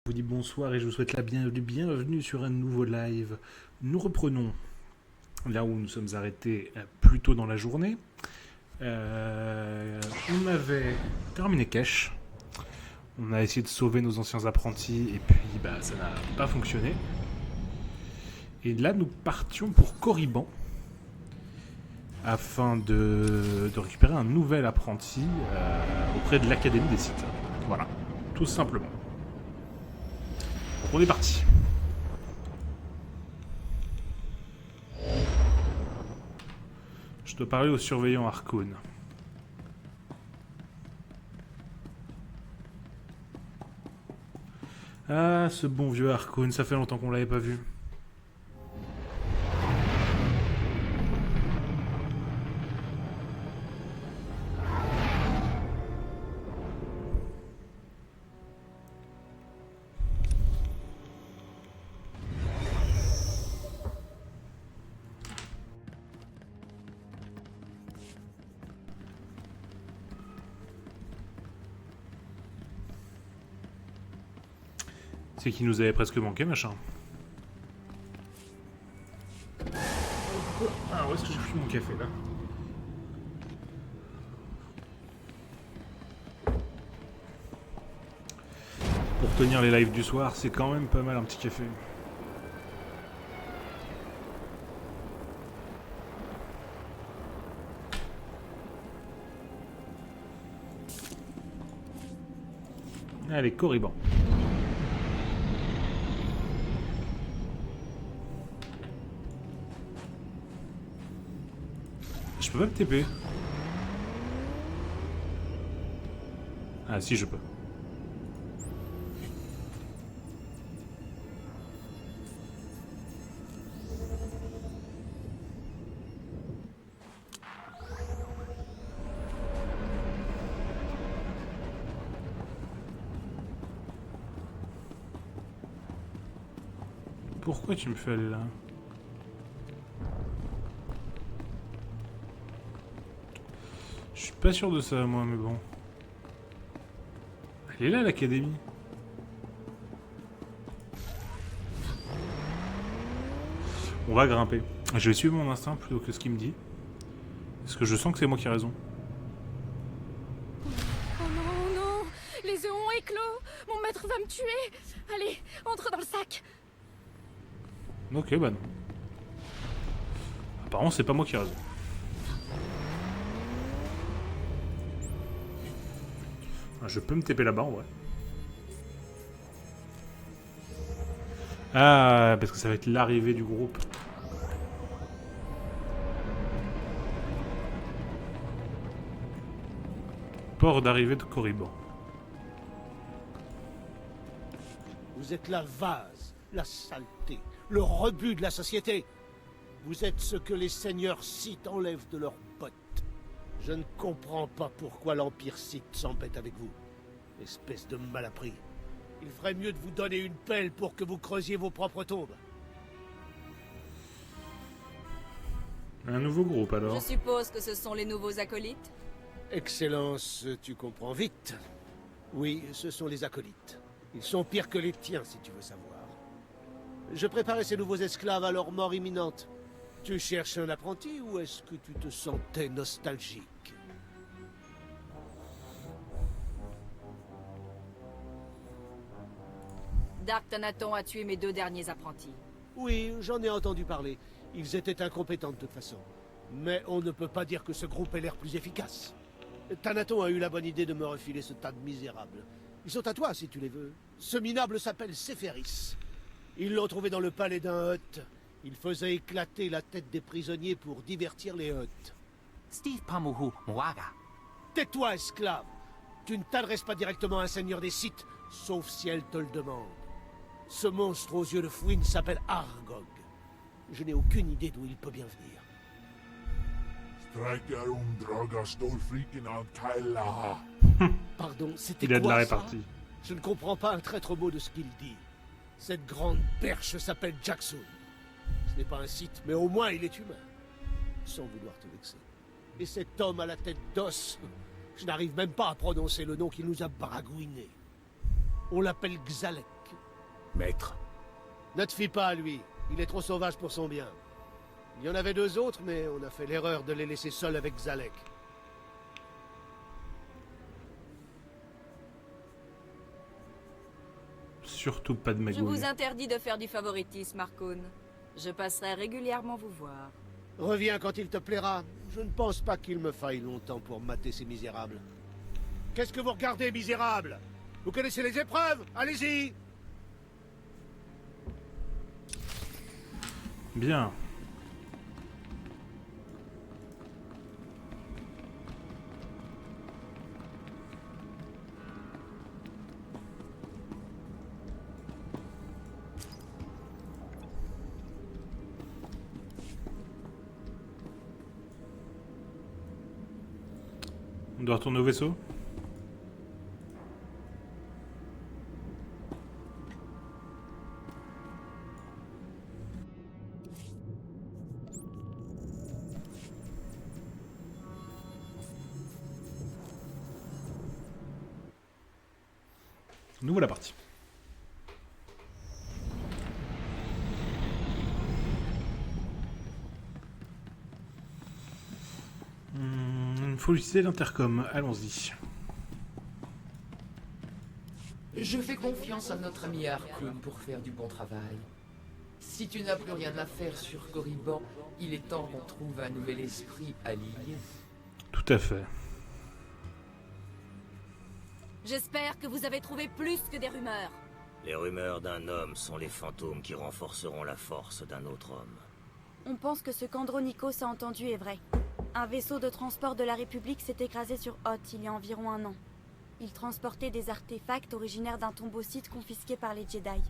Je vous dis bonsoir et je vous souhaite la bienvenue sur un nouveau live. Nous reprenons là où nous sommes arrêtés plus tôt dans la journée. On avait terminé Kesh. On a essayé de sauver nos anciens apprentis et puis ça n'a pas fonctionné. Et là nous partions pour Korriban afin de récupérer un nouvel apprenti auprès de l'Académie des Sith. Voilà, tout simplement. Donc on est parti. Je te parlais au surveillant Harkoon. Ah, ce bon vieux Harkoon, ça fait longtemps qu'on l'avait pas vu. C'est qu'il nous avait presque manqué, machin. Ah, où est-ce que j'ai pris mon café, là? Pour tenir les lives du soir, c'est quand même pas mal un petit café. Allez, Korriban. Je peux pas me TP. Ah si, je peux. Pourquoi tu me fais aller là? Je suis pas sûr de ça, moi, mais bon. Elle est là, l'académie. On va grimper. Je vais suivre mon instinct plutôt que ce qu'il me dit. Parce que je sens que c'est moi qui ai raison. Oh non, non! Les œufs ont éclos! Mon maître va me tuer! Allez, entre dans le sac! Ok, bah non. Apparemment, c'est pas moi qui ai raison. Je peux me taper là-bas, en vrai. Ah, parce que ça va être l'arrivée du groupe. Port d'arrivée de Korriban. Vous êtes la vase, la saleté, le rebut de la société. Vous êtes ce que les seigneurs Sith enlèvent de leurs potes. Je ne comprends pas pourquoi l'Empire Sith s'embête avec vous. Espèce de malappris. Il ferait mieux de vous donner une pelle pour que vous creusiez vos propres tombes. Un nouveau groupe, alors. Je suppose que ce sont les nouveaux acolytes? Excellence, tu comprends vite. Oui, ce sont les acolytes. Ils sont pires que les tiens, si tu veux savoir. Je préparais ces nouveaux esclaves à leur mort imminente. Tu cherches un apprenti ou est-ce que tu te sentais nostalgique? Dark Thanaton a tué mes 2 derniers apprentis. Oui, j'en ai entendu parler. Ils étaient incompétents de toute façon. Mais on ne peut pas dire que ce groupe ait l'air plus efficace. Thanaton a eu la bonne idée de me refiler ce tas de misérables. Ils sont à toi si tu les veux. Ce minable s'appelle Sephéris. Ils l'ont trouvé dans le palais d'un Hutt. Il faisait éclater la tête des prisonniers pour divertir les Hutt. Steve Pamuhu Mwaga. Tais-toi, esclave! Tu ne t'adresses pas directement à un seigneur des Sith, sauf si elle te le demande. Ce monstre aux yeux de fouine s'appelle Argog. Je n'ai aucune idée d'où il peut bien venir. Pardon, c'était Il a de la quoi ça? répartie. Je ne comprends pas un traître mot de ce qu'il dit. Cette grande perche s'appelle Jackson. Ce n'est pas un Sith, mais au moins il est humain. Sans vouloir te vexer. Et cet homme à la tête d'os, je n'arrive même pas à prononcer le nom qu'il nous a baragouiné. On l'appelle Xalek. Maître, Ne te fie pas à lui. Il est trop sauvage pour son bien. Il y en avait 2 autres, mais on a fait l'erreur de les laisser seuls avec Zalek. Surtout pas de Je magouille. vous interdis de faire du favoritisme, Harkonnen. Je passerai régulièrement vous voir. Reviens quand il te plaira. Je ne pense pas qu'il me faille longtemps pour mater ces misérables. Qu'est-ce que vous regardez, misérables? Vous connaissez les épreuves? Allez-y! Bien. On doit retourner au vaisseau? Nous voilà partis. Il faut utiliser l'intercom, allons-y. Je fais confiance à notre ami Harkonnen pour faire du bon travail. Si tu n'as plus rien à faire sur Corriban, il est temps qu'on trouve un nouvel esprit allié. Tout à fait. J'espère que vous avez trouvé plus que des rumeurs. Les rumeurs d'un homme sont les fantômes qui renforceront la force d'un autre homme. On pense que ce qu'Andronikos a entendu est vrai. Un vaisseau de transport de la République s'est écrasé sur Hoth il y a environ 1 an. Il transportait des artefacts originaires d'un tombeau site confisqué par les Jedi.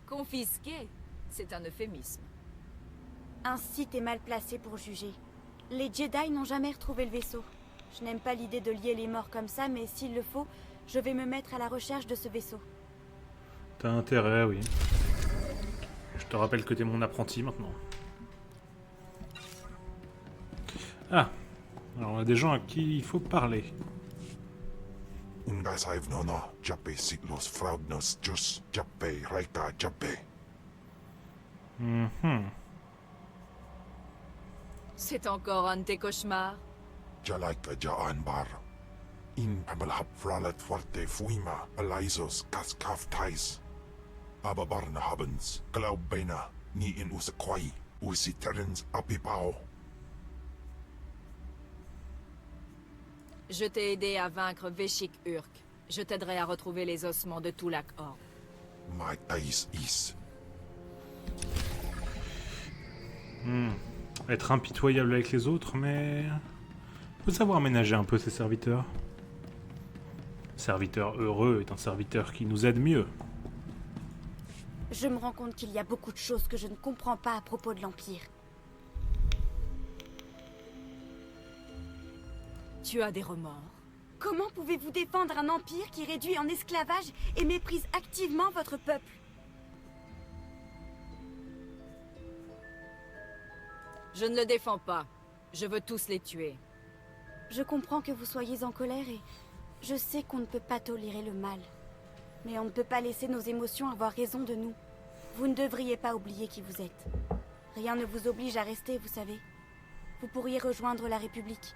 Confisqué, c'est un euphémisme. Un site est mal placé pour juger. Les Jedi n'ont jamais retrouvé le vaisseau. Je n'aime pas l'idée de lier les morts comme ça, mais s'il le faut, je vais me mettre à la recherche de ce vaisseau. T'as intérêt, oui. Je te rappelle que t'es mon apprenti maintenant. Ah, alors on a des gens à qui il faut parler. Ungasaivnona, Jappe Siglos Fraudnos Jus, Jappe Reika Jappe. C'est encore un de tes cauchemars. Jalaika Jaanbar. In Amalhab Fralat Forte Fuima, Elaisos Kaskaf Tais. Ababarna Habens, Glaubena, Ni in Usakwai, Usiterens Apipao. Je t'ai aidé à vaincre Veshik Urk. Je t'aiderai à retrouver les ossements de Tulak Or. My Tais Is. Être impitoyable avec les autres, mais... faut savoir ménager un peu ses serviteurs. Serviteur heureux est un serviteur qui nous aide mieux. Je me rends compte qu'il y a beaucoup de choses que je ne comprends pas à propos de l'Empire. Tu as des remords. Comment pouvez-vous défendre un empire qui réduit en esclavage et méprise activement votre peuple? Je ne le défends pas. Je veux tous les tuer. Je comprends que vous soyez en colère et je sais qu'on ne peut pas tolérer le mal. Mais on ne peut pas laisser nos émotions avoir raison de nous. Vous ne devriez pas oublier qui vous êtes. Rien ne vous oblige à rester, vous savez. Vous pourriez rejoindre la République.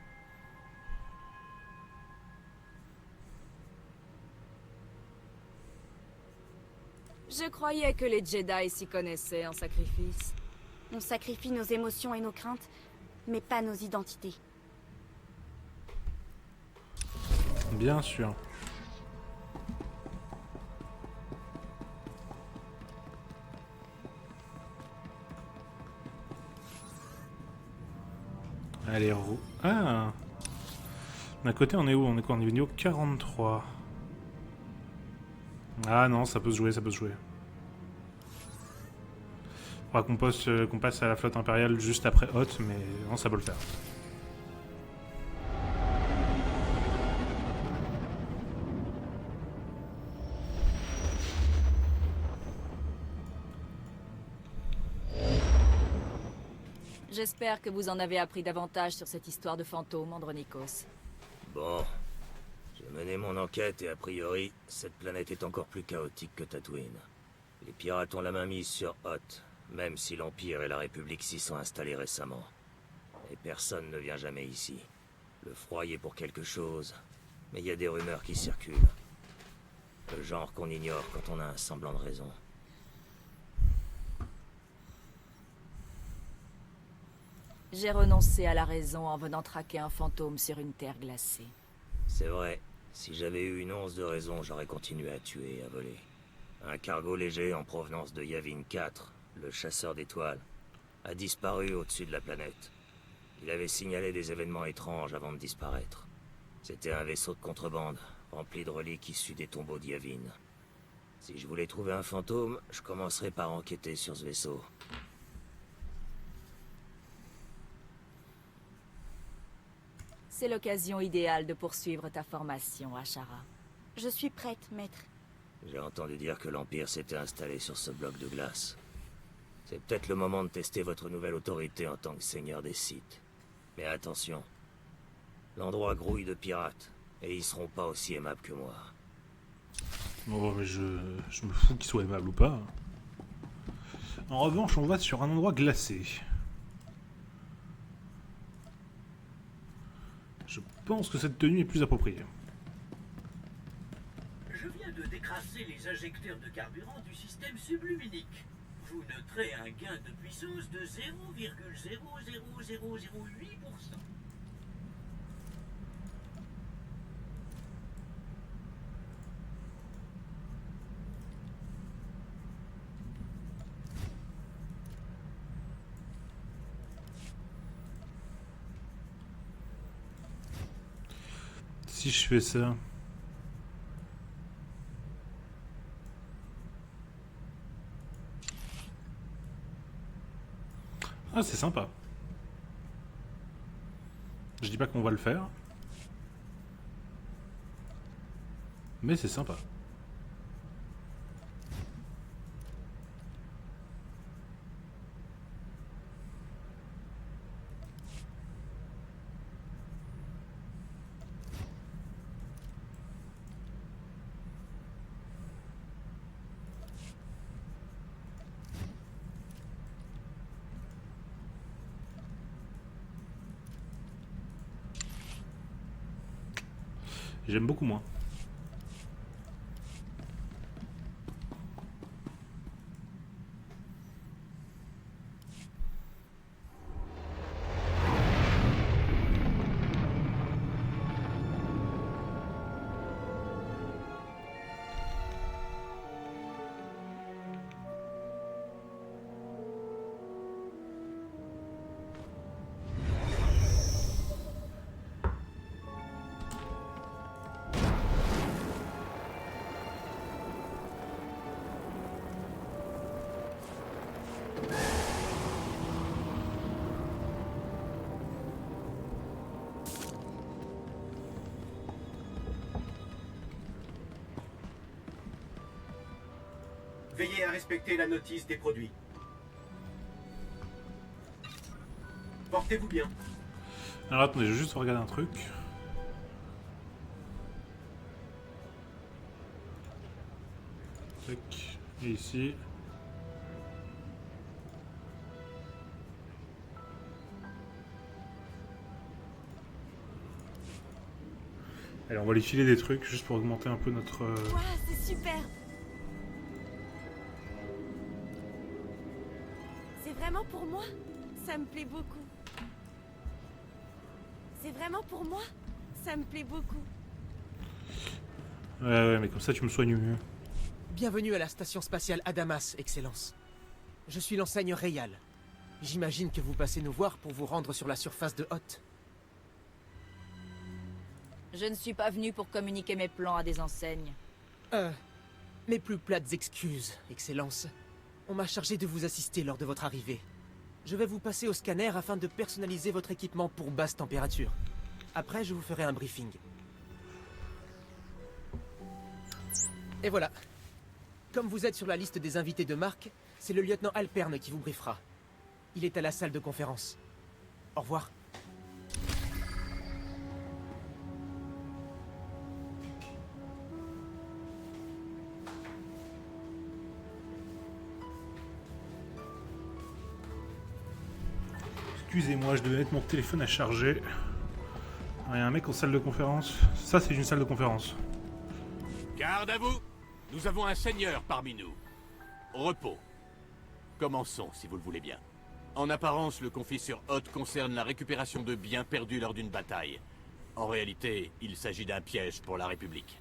Je croyais que les Jedi s'y connaissaient en sacrifice. On sacrifie nos émotions et nos craintes, mais pas nos identités. Bien sûr. Allez, roue. Ah! D'un côté, on est où? On est quoi? On est venu au 43. Ah non, ça peut se jouer, ça peut se jouer. Faudra qu'on passe à la flotte impériale juste après Hoth, mais non, ça peut le faire. J'espère que vous en avez appris davantage sur cette histoire de fantôme, Andronikos. Bon, je mené mon enquête et a priori, cette planète est encore plus chaotique que Tatooine. Les pirates ont la main mise sur Hoth, même si l'Empire et la République s'y sont installés récemment. Et personne ne vient jamais ici. Le froid y est pour quelque chose, mais il y a des rumeurs qui circulent. Le genre qu'on ignore quand on a un semblant de raison. J'ai renoncé à la raison en venant traquer un fantôme sur une terre glacée. C'est vrai, si j'avais eu une once de raison, j'aurais continué à tuer et à voler. Un cargo léger en provenance de Yavin 4, le chasseur d'étoiles, a disparu au-dessus de la planète. Il avait signalé des événements étranges avant de disparaître. C'était un vaisseau de contrebande, rempli de reliques issues des tombeaux d'Yavin. Si je voulais trouver un fantôme, je commencerais par enquêter sur ce vaisseau. C'est l'occasion idéale de poursuivre ta formation, Ashara. Je suis prête, maître. J'ai entendu dire que l'Empire s'était installé sur ce bloc de glace. C'est peut-être le moment de tester votre nouvelle autorité en tant que seigneur des Sith. Mais attention, l'endroit grouille de pirates, et ils seront pas aussi aimables que moi. Oh, mais je me fous qu'ils soient aimables ou pas. En revanche, on va sur un endroit glacé. Je pense que cette tenue est plus appropriée. Je viens de décrasser les injecteurs de carburant du système subluminique. Vous noterez un gain de puissance de 0,00008%. Si je fais ça... Ah, c'est sympa. Je dis pas qu'on va le faire. Mais c'est sympa. J'aime beaucoup moins. Veillez à respecter la notice des produits. Portez-vous bien. Alors attendez, je vais juste regarder un truc. Tac. Et ici. Allez, on va lui filer des trucs juste pour augmenter un peu notre... Ouah, c'est super. C'est vraiment pour moi? Ça me plaît beaucoup. C'est vraiment pour moi? Ça me plaît beaucoup. Ouais, mais comme ça tu me soignes mieux. Bienvenue à la station spatiale Adamas, Excellence. Je suis l'enseigne Rayal. J'imagine que vous passez nous voir pour vous rendre sur la surface de Hoth. Je ne suis pas venu pour communiquer mes plans à des enseignes. Mes plus plates excuses, Excellence. On m'a chargé de vous assister lors de votre arrivée. Je vais vous passer au scanner afin de personnaliser votre équipement pour basse température. Après, je vous ferai un briefing. Et voilà. Comme vous êtes sur la liste des invités de marque, c'est le lieutenant Alperne qui vous briefera. Il est à la salle de conférence. Au revoir. Excusez-moi, je devais mettre mon téléphone à charger. Il y a un mec en salle de conférence. Ça, c'est une salle de conférence. Garde à vous! Nous avons un seigneur parmi nous. Au repos. Commençons, si vous le voulez bien. En apparence, le conflit sur Hoth concerne la récupération de biens perdus lors d'une bataille. En réalité, il s'agit d'un piège pour la République.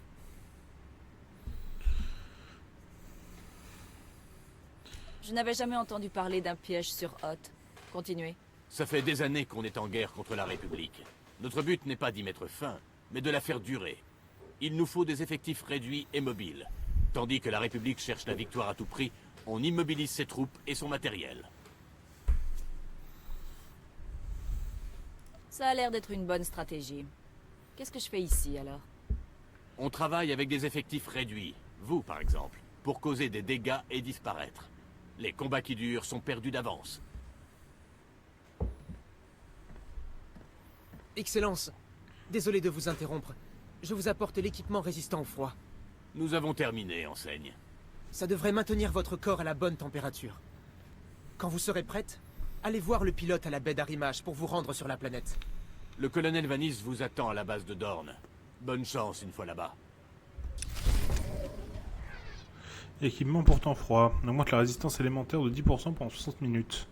Je n'avais jamais entendu parler d'un piège sur Hoth. Continuez. Ça fait des années qu'on est en guerre contre la République. Notre but n'est pas d'y mettre fin, mais de la faire durer. Il nous faut des effectifs réduits et mobiles. Tandis que la République cherche la victoire à tout prix, on immobilise ses troupes et son matériel. Ça a l'air d'être une bonne stratégie. Qu'est-ce que je fais ici, alors? On travaille avec des effectifs réduits, vous par exemple, pour causer des dégâts et disparaître. Les combats qui durent sont perdus d'avance. Excellence, désolé de vous interrompre. Je vous apporte l'équipement résistant au froid. Nous avons terminé, enseigne. Ça devrait maintenir votre corps à la bonne température. Quand vous serez prête, allez voir le pilote à la baie d'arrimage pour vous rendre sur la planète. Le colonel Vanis vous attend à la base de Dorne. Bonne chance une fois là-bas. Équipement pour temps froid. Augmente la résistance élémentaire de 10% pendant 60 minutes.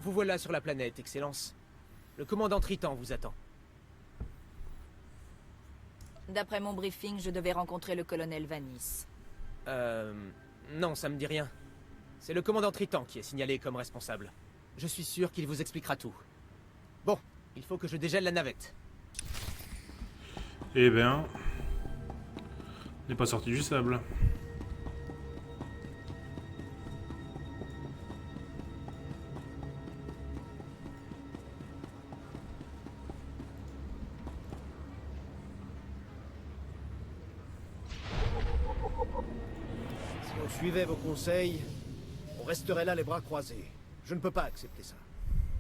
Vous voilà sur la planète, Excellence. Le commandant Triton vous attend. D'après mon briefing, je devais rencontrer le colonel Vanis. Non, ça me dit rien. C'est le commandant Triton qui est signalé comme responsable. Je suis sûr qu'il vous expliquera tout. Bon, il faut que je dégèle la navette. Eh bien... On n'est pas sorti du sable. Si on suivait vos conseils, on resterait là les bras croisés. Je ne peux pas accepter ça.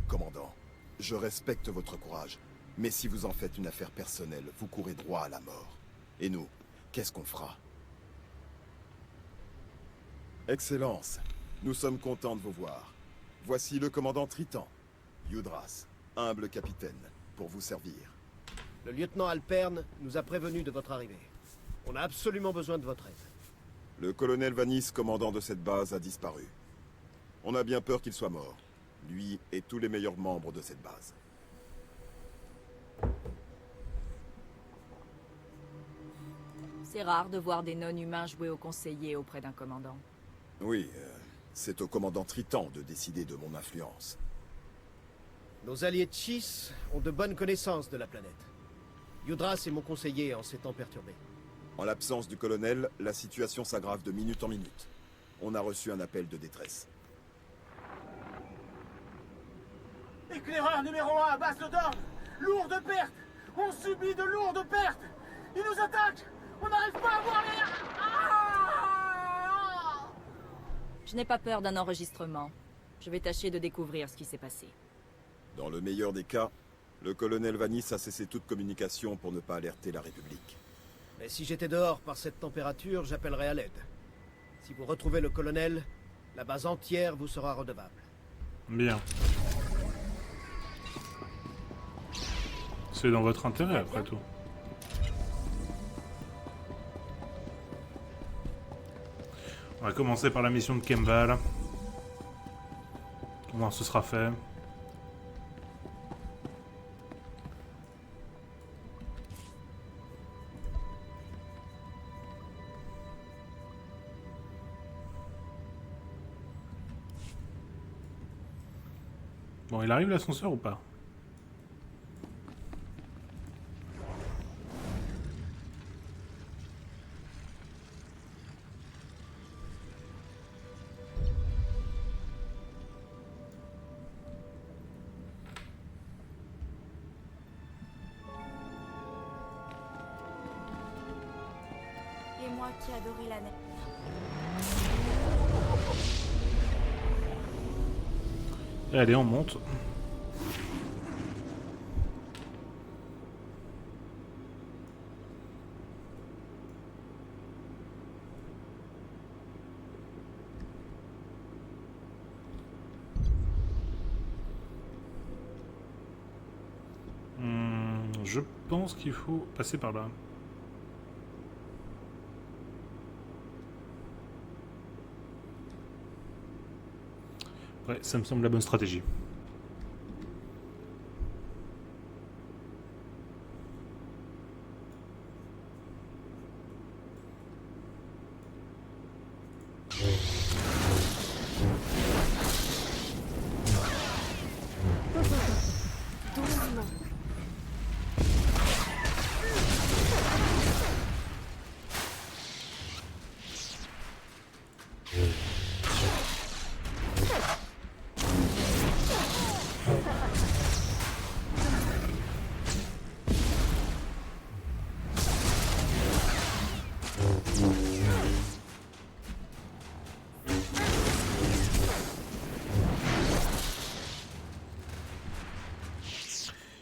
Commandant, je respecte votre courage, mais si vous en faites une affaire personnelle, vous courez droit à la mort. Et nous, qu'est-ce qu'on fera? Excellence, nous sommes contents de vous voir. Voici le commandant Triton, Yudras, humble capitaine, pour vous servir. Le lieutenant Alpern nous a prévenus de votre arrivée. On a absolument besoin de votre aide. Le colonel Vanis, commandant de cette base, a disparu. On a bien peur qu'il soit mort. Lui et tous les meilleurs membres de cette base. C'est rare de voir des non-humains jouer au conseiller auprès d'un commandant. Oui, c'est au commandant Triton de décider de mon influence. Nos alliés de Chiss ont de bonnes connaissances de la planète. Yudras est mon conseiller en ces temps perturbés. En l'absence du colonel, la situation s'aggrave de minute en minute. On a reçu un appel de détresse. Éclaireur numéro 1 à base de Dorne. Lourde perte. On subit de lourdes pertes. Ils nous attaquent. On n'arrive pas à voir les... Ah! Je n'ai pas peur d'un enregistrement. Je vais tâcher de découvrir ce qui s'est passé. Dans le meilleur des cas, le colonel Vanis a cessé toute communication pour ne pas alerter la République. Mais si j'étais dehors par cette température, j'appellerais à l'aide. Si vous retrouvez le colonel, la base entière vous sera redevable. Bien. C'est dans votre intérêt, après tout. On va commencer par la mission de Kemval. Comment ce sera fait? Bon, il arrive l'ascenseur ou pas? moi qui adorais la neige. Allez, on monte. Je pense qu'il faut passer par là. Ouais, ça me semble la bonne stratégie.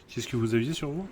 Qu'est-ce que vous aviez sur vous?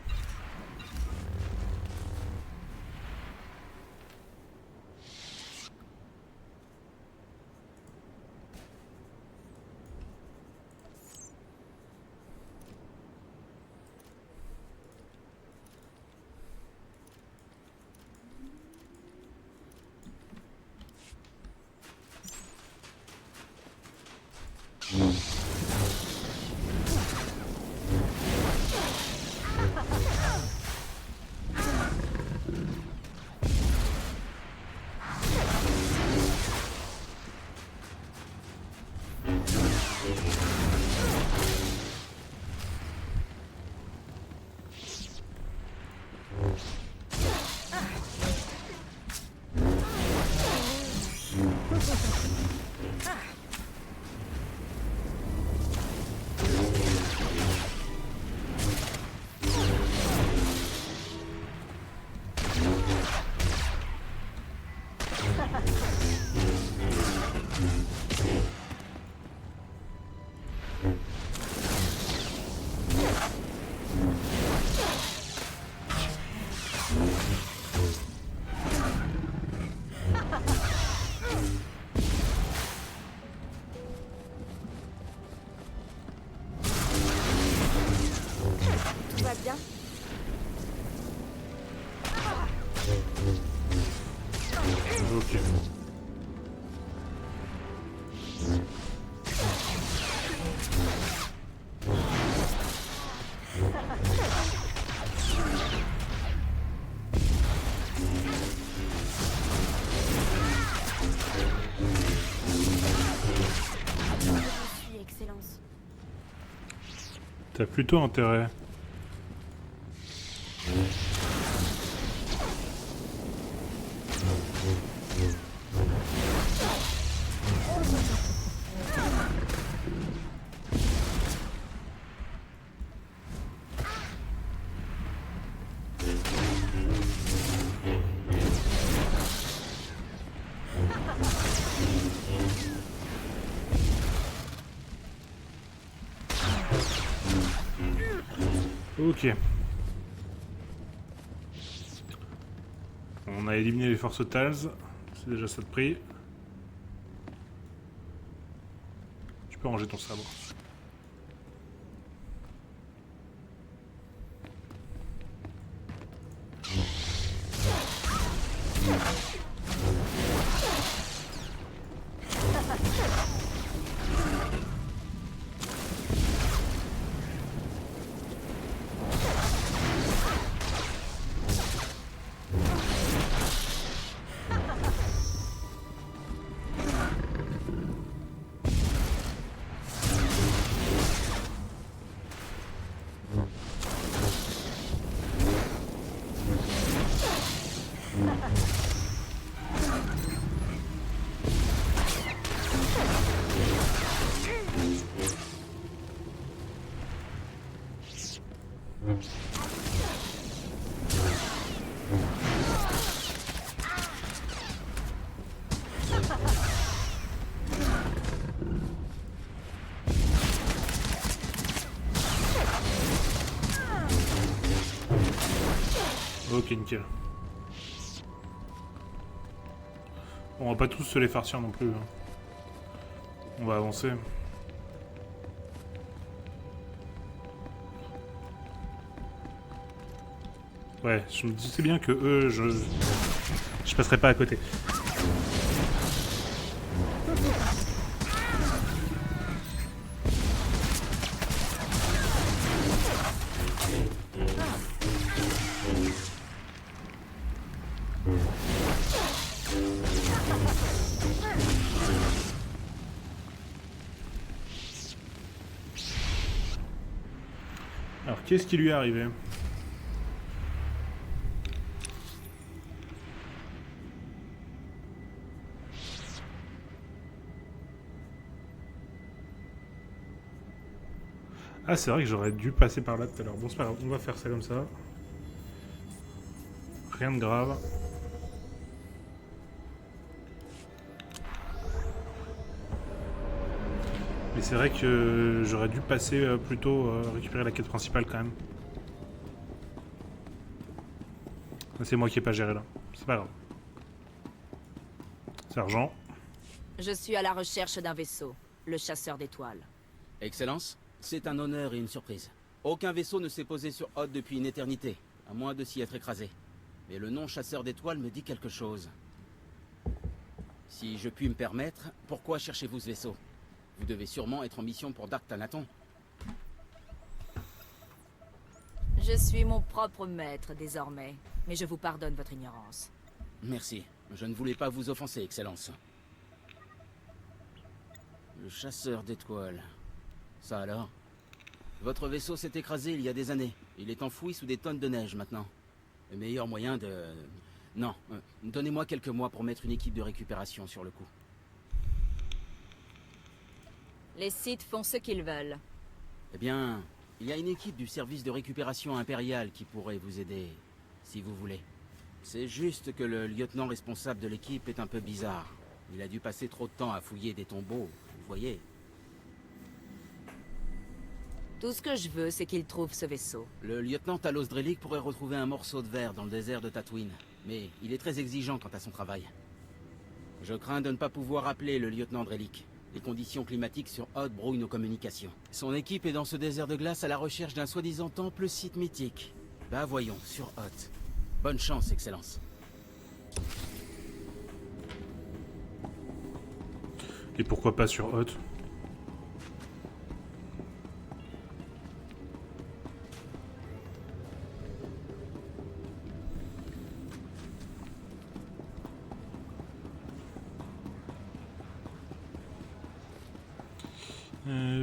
T'as plutôt intérêt. Ok. On a éliminé les forces Tals. C'est déjà ça de prix. Tu peux ranger ton sabre. nickel. Bon, on va pas tous se les farcir non plus. Hein. On va avancer. Ouais, je me disais bien que eux, je passerai pas à côté. Alors, qu'est-ce qui lui est arrivé? Ah, c'est vrai que j'aurais dû passer par là tout à l'heure. Bon, c'est pas grave, on va faire ça comme ça. Rien de grave. Mais c'est vrai que j'aurais dû passer plutôt récupérer la quête principale quand même. C'est moi qui ai pas géré là. C'est pas grave. Sergent. Je suis à la recherche d'un vaisseau, le chasseur d'étoiles. Excellence, c'est un honneur et une surprise. Aucun vaisseau ne s'est posé sur Hoth depuis une éternité, à moins de s'y être écrasé. Mais le nom chasseur d'étoiles me dit quelque chose. Si je puis me permettre, pourquoi cherchez-vous ce vaisseau? Vous devez sûrement être en mission pour Dark Thanaton. Je suis mon propre maître désormais, mais je vous pardonne votre ignorance. Merci. Je ne voulais pas vous offenser, Excellence. Le chasseur d'étoiles. Ça alors? Votre vaisseau s'est écrasé il y a des années. Il est enfoui sous des tonnes de neige maintenant. Le meilleur moyen de... Non, donnez-moi quelques mois pour mettre une équipe de récupération sur le coup. Les Sith font ce qu'ils veulent. Eh bien, il y a une équipe du service de récupération impérial qui pourrait vous aider, si vous voulez. C'est juste que le lieutenant responsable de l'équipe est un peu bizarre. Il a dû passer trop de temps à fouiller des tombeaux, vous voyez. Tout ce que je veux, c'est qu'il trouve ce vaisseau. Le lieutenant Talos Drellick pourrait retrouver un morceau de verre dans le désert de Tatooine, mais il est très exigeant quant à son travail. Je crains de ne pas pouvoir appeler le lieutenant Drellick. Les conditions climatiques sur Hoth brouillent nos communications. Son équipe est dans ce désert de glace à la recherche d'un soi-disant temple site mythique. Bah voyons, sur Hoth. Bonne chance, Excellence. Et pourquoi pas sur Hoth?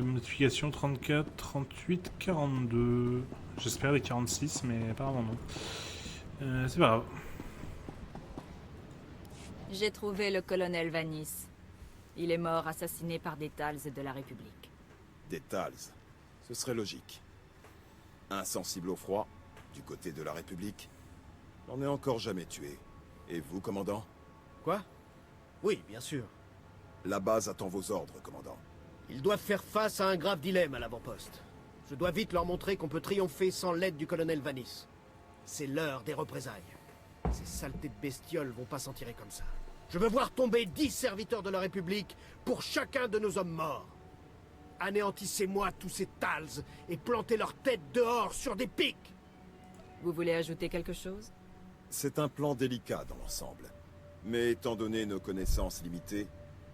Notification 34, 38, 42. J'espère les 46, mais apparemment non. C'est pas grave. J'ai trouvé le colonel Vanis. Il est mort assassiné par des Thals de la République. Des Thals. Ce serait logique. Insensible au froid, du côté de la République. J'en ai encore jamais tué. Et vous, commandant? Quoi? Oui, bien sûr. La base attend vos ordres, commandant. Ils doivent faire face à un grave dilemme à l'avant-poste. Je dois vite leur montrer qu'on peut triompher sans l'aide du colonel Vanis. C'est l'heure des représailles. Ces saletés de bestioles vont pas s'en tirer comme ça. Je veux voir tomber 10 serviteurs de la République pour chacun de nos hommes morts. Anéantissez-moi tous ces Thals et plantez leurs têtes dehors sur des pics. Vous voulez ajouter quelque chose? C'est un plan délicat dans l'ensemble. Mais étant donné nos connaissances limitées,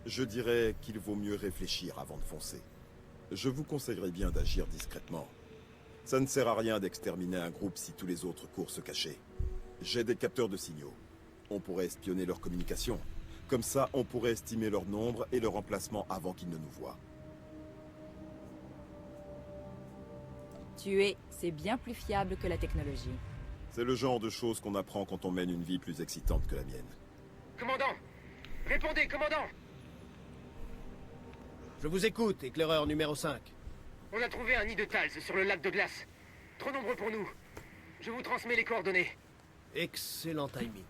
je dirais qu'il vaut mieux réfléchir avant de foncer. Je vous conseillerais bien d'agir discrètement. Ça ne sert à rien d'exterminer un groupe si tous les autres courent se cacher. J'ai des capteurs de signaux. On pourrait espionner leur communication. Comme ça, on pourrait estimer leur nombre et leur emplacement avant qu'ils ne nous voient. Tuer, c'est bien plus fiable que la technologie. C'est le genre de choses qu'on apprend quand on mène une vie plus excitante que la mienne. Commandant! Répondez, commandant! Je vous écoute, éclaireur numéro 5. On a trouvé un nid de Thals sur le lac de glace. Trop nombreux pour nous. Je vous transmets les coordonnées. Excellent timing.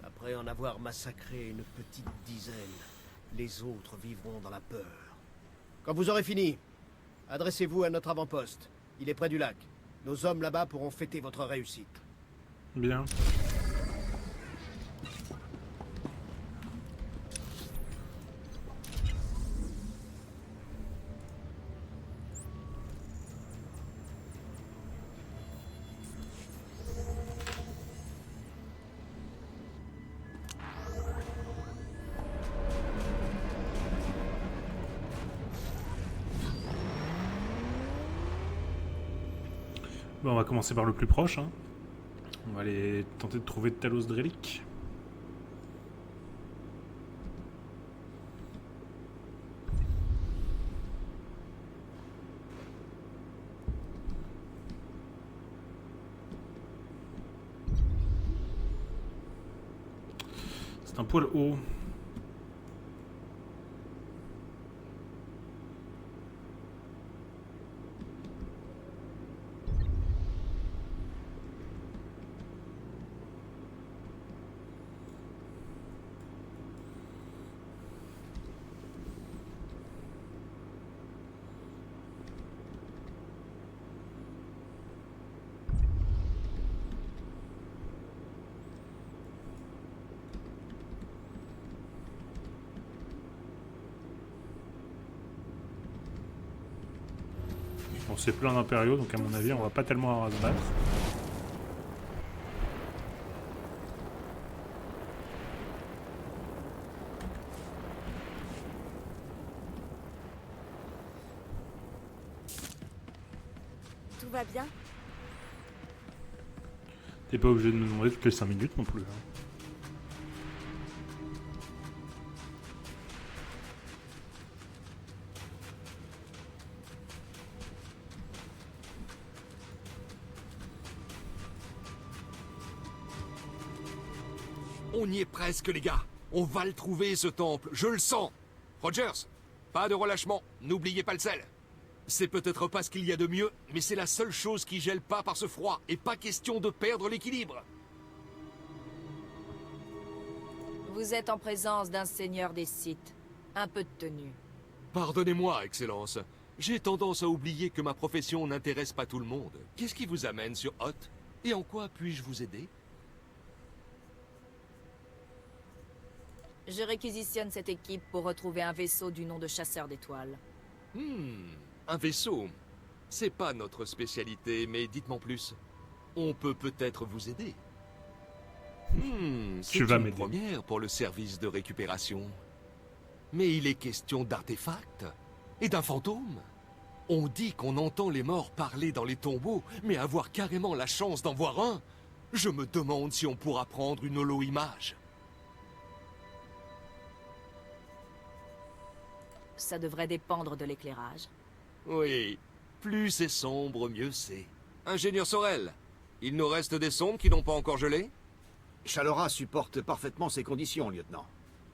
Après en avoir massacré une petite dizaine, les autres vivront dans la peur. Quand vous aurez fini, adressez-vous à notre avant-poste. Il est près du lac. Nos hommes là-bas pourront fêter votre réussite. Bien. Bon, on va commencer par le plus proche. Hein. On va aller tenter de trouver Talos Drellic. C'est un poil haut. Bon, c'est plein d'impériaux, donc à mon avis, on va pas tellement avoir à se battre. Tout va bien? T'es pas obligé de me demander toutes les 5 minutes non plus. Hein. On y est presque, les gars. On va le trouver, ce temple. Je le sens. Rogers, pas de relâchement. N'oubliez pas le sel. C'est peut-être pas ce qu'il y a de mieux, mais c'est la seule chose qui gèle pas par ce froid. Et pas question de perdre l'équilibre. Vous êtes en présence d'un seigneur des Sith. Un peu de tenue. Pardonnez-moi, Excellence. J'ai tendance à oublier que ma profession n'intéresse pas tout le monde. Qu'est-ce qui vous amène sur Hoth? Et en quoi puis-je vous aider? Je réquisitionne cette équipe pour retrouver un vaisseau du nom de Chasseur d'étoiles. Un vaisseau. C'est pas notre spécialité, mais dites-moi plus. On peut peut-être vous aider. C'est une première pour le service de récupération. Mais il est question d'artefacts et d'un fantôme. On dit qu'on entend les morts parler dans les tombeaux, mais avoir carrément la chance d'en voir un, je me demande si on pourra prendre une holo-image. Ça devrait dépendre de l'éclairage. Oui, plus c'est sombre, mieux c'est. Ingénieur Sorel, il nous reste des sondes qui n'ont pas encore gelé? Chalora supporte parfaitement ces conditions, lieutenant.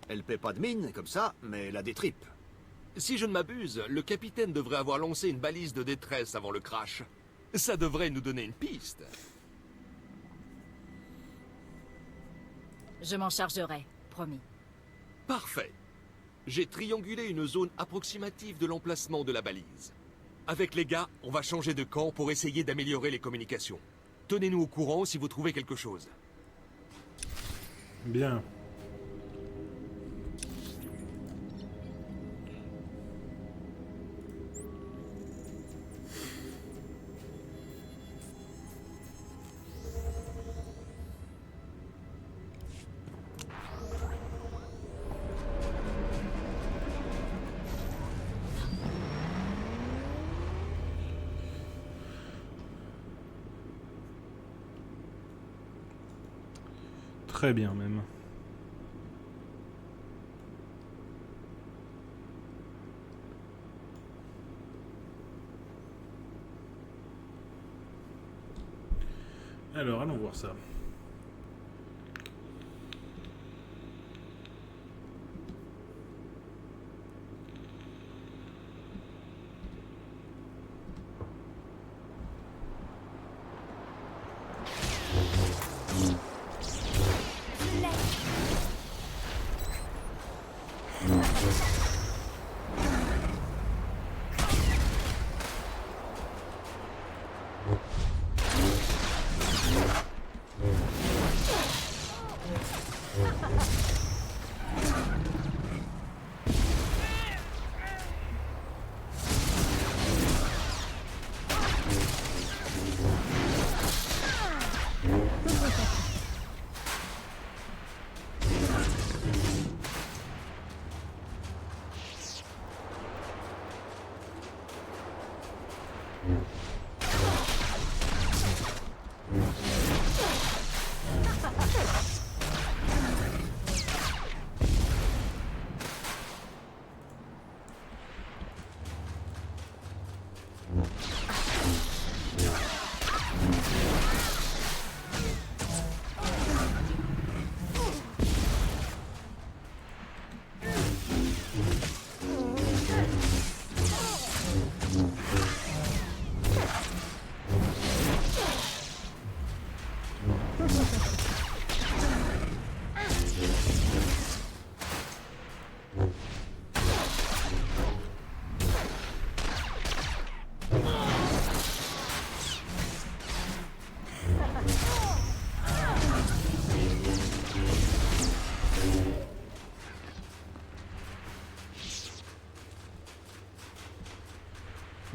Elle paie pas de mine, comme ça, mais elle a des tripes. Si je ne m'abuse, le capitaine devrait avoir lancé une balise de détresse avant le crash. Ça devrait nous donner une piste. Je m'en chargerai, promis. Parfait. J'ai triangulé une zone approximative de l'emplacement de la balise. Avec les gars, on va changer de camp pour essayer d'améliorer les communications. Tenez-nous au courant si vous trouvez quelque chose. Bien. Très bien même. Alors, allons voir ça.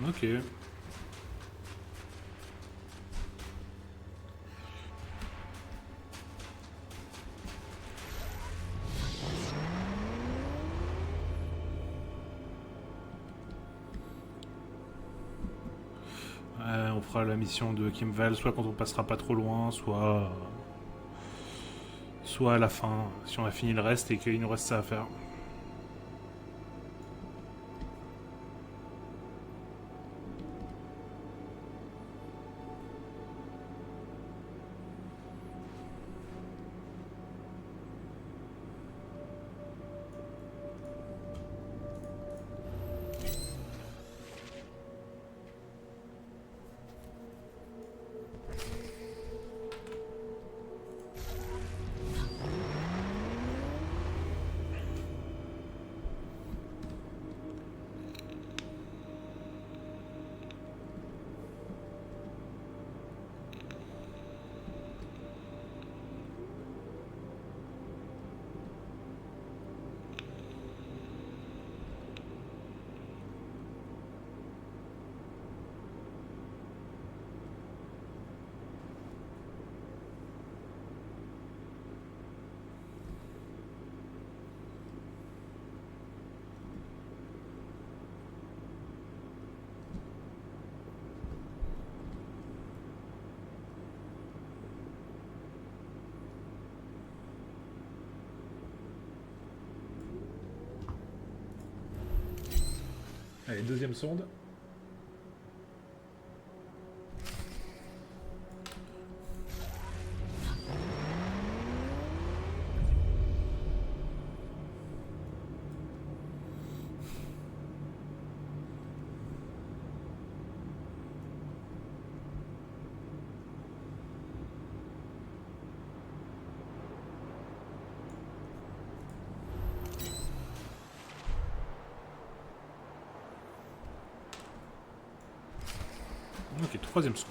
Ok. On fera la mission de Kimval, soit quand on passera pas trop loin, soit à la fin, si on a fini le reste et qu'il nous reste ça à faire. Allez, deuxième sonde. Ok, troisième son.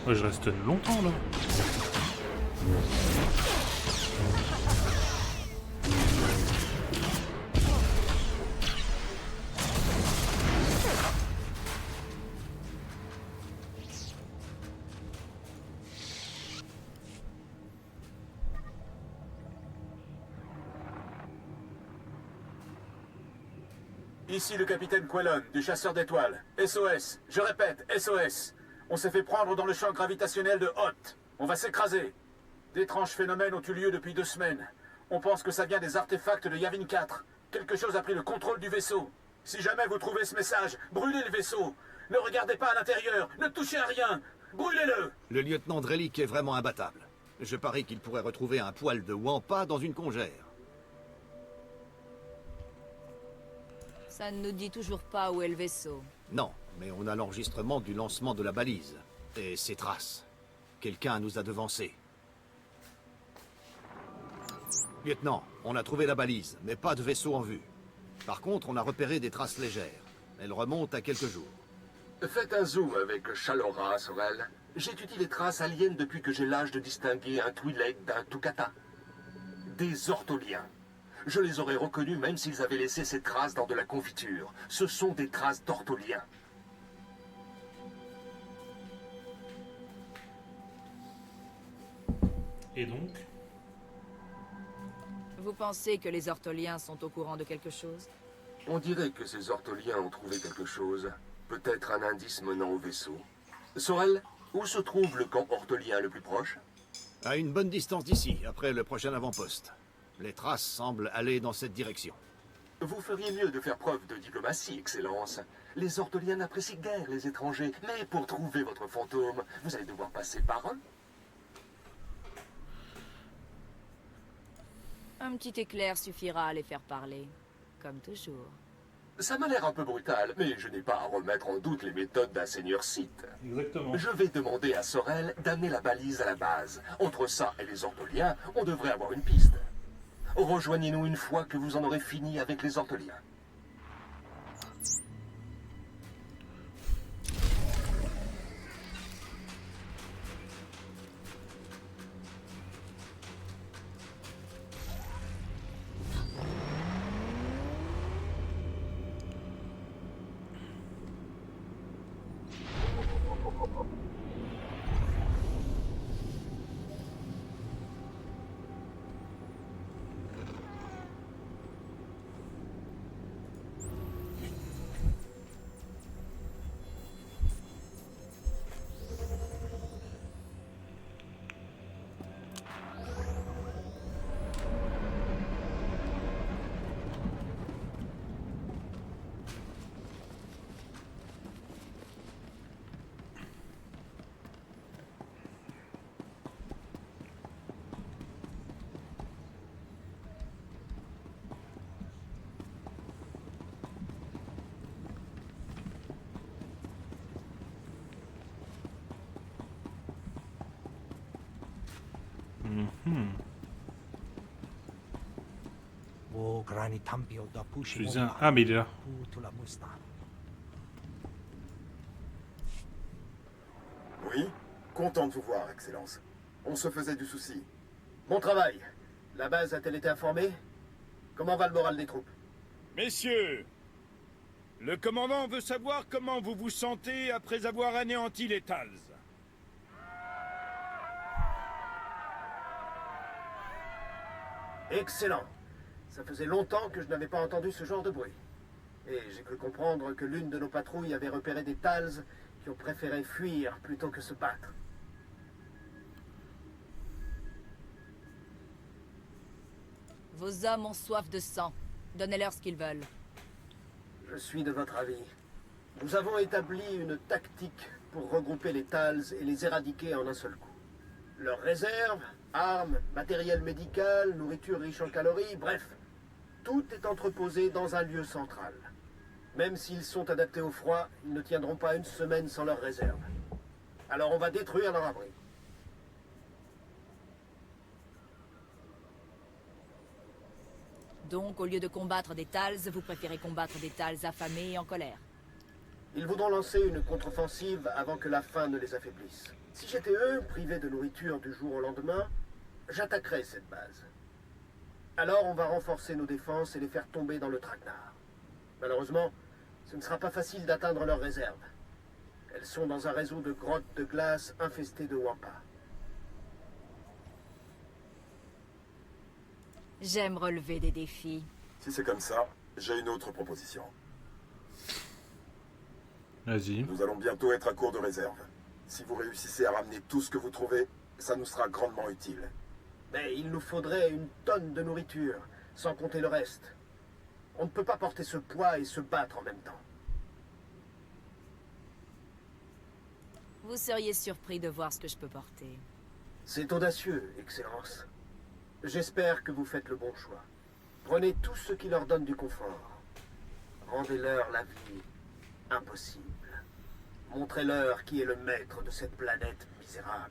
Ouais, je reste longtemps là. Ici le capitaine Quellon, du chasseur d'étoiles. SOS. Je répète, SOS. On s'est fait prendre dans le champ gravitationnel de Hoth. On va s'écraser. D'étranges phénomènes ont eu lieu depuis 2 semaines. On pense que ça vient des artefacts de Yavin 4. Quelque chose a pris le contrôle du vaisseau. Si jamais vous trouvez ce message, brûlez le vaisseau. Ne regardez pas à l'intérieur. Ne touchez à rien. Brûlez-le. Le lieutenant Drellick est vraiment imbattable. Je parie qu'il pourrait retrouver un poil de Wampa dans une congère. Ça ne nous dit toujours pas où est le vaisseau. Non, mais on a l'enregistrement du lancement de la balise. Et ses traces. Quelqu'un nous a devancés. Lieutenant, on a trouvé la balise, mais pas de vaisseau en vue. Par contre, on a repéré des traces légères. Elles remontent à quelques jours. Faites un zoom avec Chalora, Sorel. J'étudie les traces aliens depuis que j'ai l'âge de distinguer un Twi'lek d'un Tukata. Des ortholiens. Je les aurais reconnus même s'ils avaient laissé ces traces dans de la confiture. Ce sont des traces d'ortholiens. Et donc? Vous pensez que les ortholiens sont au courant de quelque chose? On dirait que ces ortholiens ont trouvé quelque chose. Peut-être un indice menant au vaisseau. Sorel, où se trouve le camp ortholien le plus proche? À une bonne distance d'ici, après le prochain avant-poste. Les traces semblent aller dans cette direction. Vous feriez mieux de faire preuve de diplomatie, Excellence. Les ortholiens n'apprécient guère les étrangers, mais pour trouver votre fantôme, vous allez devoir passer par eux. Un petit éclair suffira à les faire parler, comme toujours. Ça m'a l'air un peu brutal, mais je n'ai pas à remettre en doute les méthodes d'un seigneur Sith. Exactement. Je vais demander à Sorel d'amener la balise à la base. Entre ça et les ortholiens, on devrait avoir une piste. Rejoignez-nous une fois que vous en aurez fini avec les ortholiens. Je disais, ah mais il est là. Oui, content de vous voir, Excellence. On se faisait du souci. Bon travail. La base a-t-elle été informée? Comment va le moral des troupes? Messieurs, le commandant veut savoir comment vous vous sentez après avoir anéanti les Tals. Excellent. Ça faisait longtemps que je n'avais pas entendu ce genre de bruit. Et j'ai cru comprendre que l'une de nos patrouilles avait repéré des Tals qui ont préféré fuir plutôt que se battre. Vos hommes ont soif de sang. Donnez-leur ce qu'ils veulent. Je suis de votre avis. Nous avons établi une tactique pour regrouper les Tals et les éradiquer en un seul coup. Leurs réserves, armes, matériel médical, nourriture riche en calories, bref, tout est entreposé dans un lieu central. Même s'ils sont adaptés au froid, ils ne tiendront pas une semaine sans leurs réserves. Alors on va détruire leur abri. Donc, au lieu de combattre des Tals, vous préférez combattre des Tals affamés et en colère. Ils voudront lancer une contre-offensive avant que la faim ne les affaiblisse. Si j'étais eux, privés de nourriture du jour au lendemain, j'attaquerais cette base. Alors on va renforcer nos défenses et les faire tomber dans le traquenard. Malheureusement, ce ne sera pas facile d'atteindre leurs réserves. Elles sont dans un réseau de grottes de glace infestées de Wampa. J'aime relever des défis. Si c'est comme ça, j'ai une autre proposition. Vas-y. Nous allons bientôt être à court de réserve. Si vous réussissez à ramener tout ce que vous trouvez, ça nous sera grandement utile. Mais il nous faudrait une tonne de nourriture, sans compter le reste. On ne peut pas porter ce poids et se battre en même temps. Vous seriez surpris de voir ce que je peux porter. C'est audacieux, Excellence. J'espère que vous faites le bon choix. Prenez tout ce qui leur donne du confort. Rendez-leur la vie impossible. Montrez-leur qui est le maître de cette planète misérable.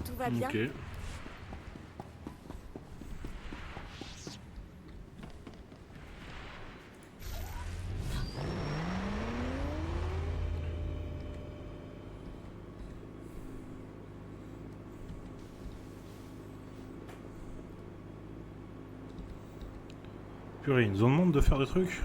Tout va bien? Ok. Purée, ils nous en demandent de faire des trucs.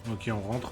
Ok, on rentre.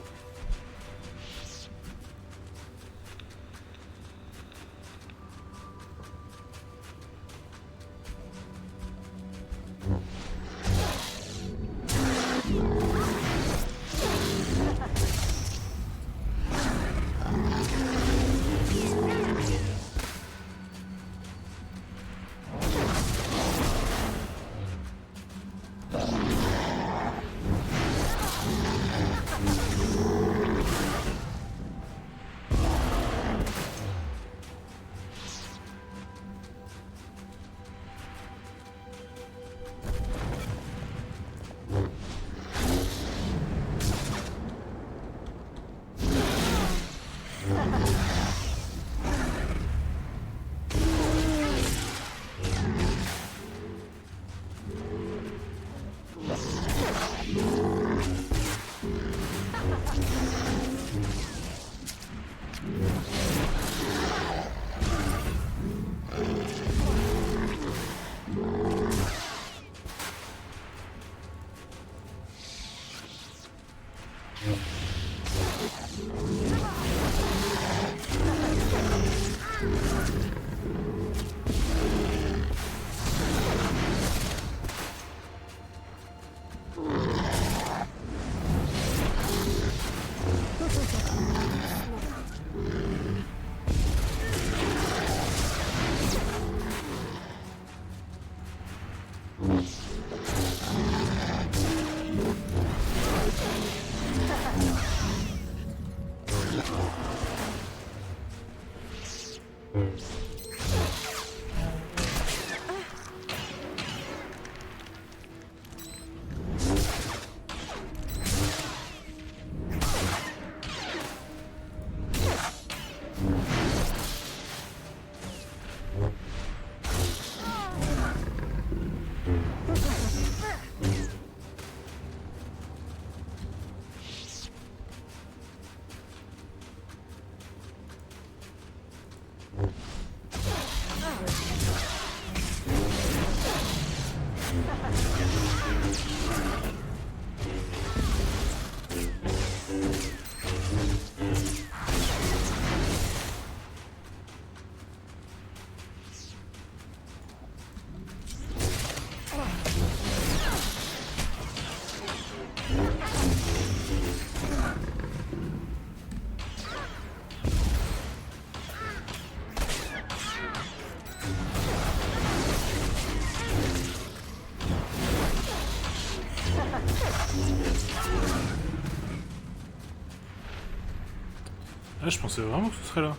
Ah, je pensais vraiment que ce serait là.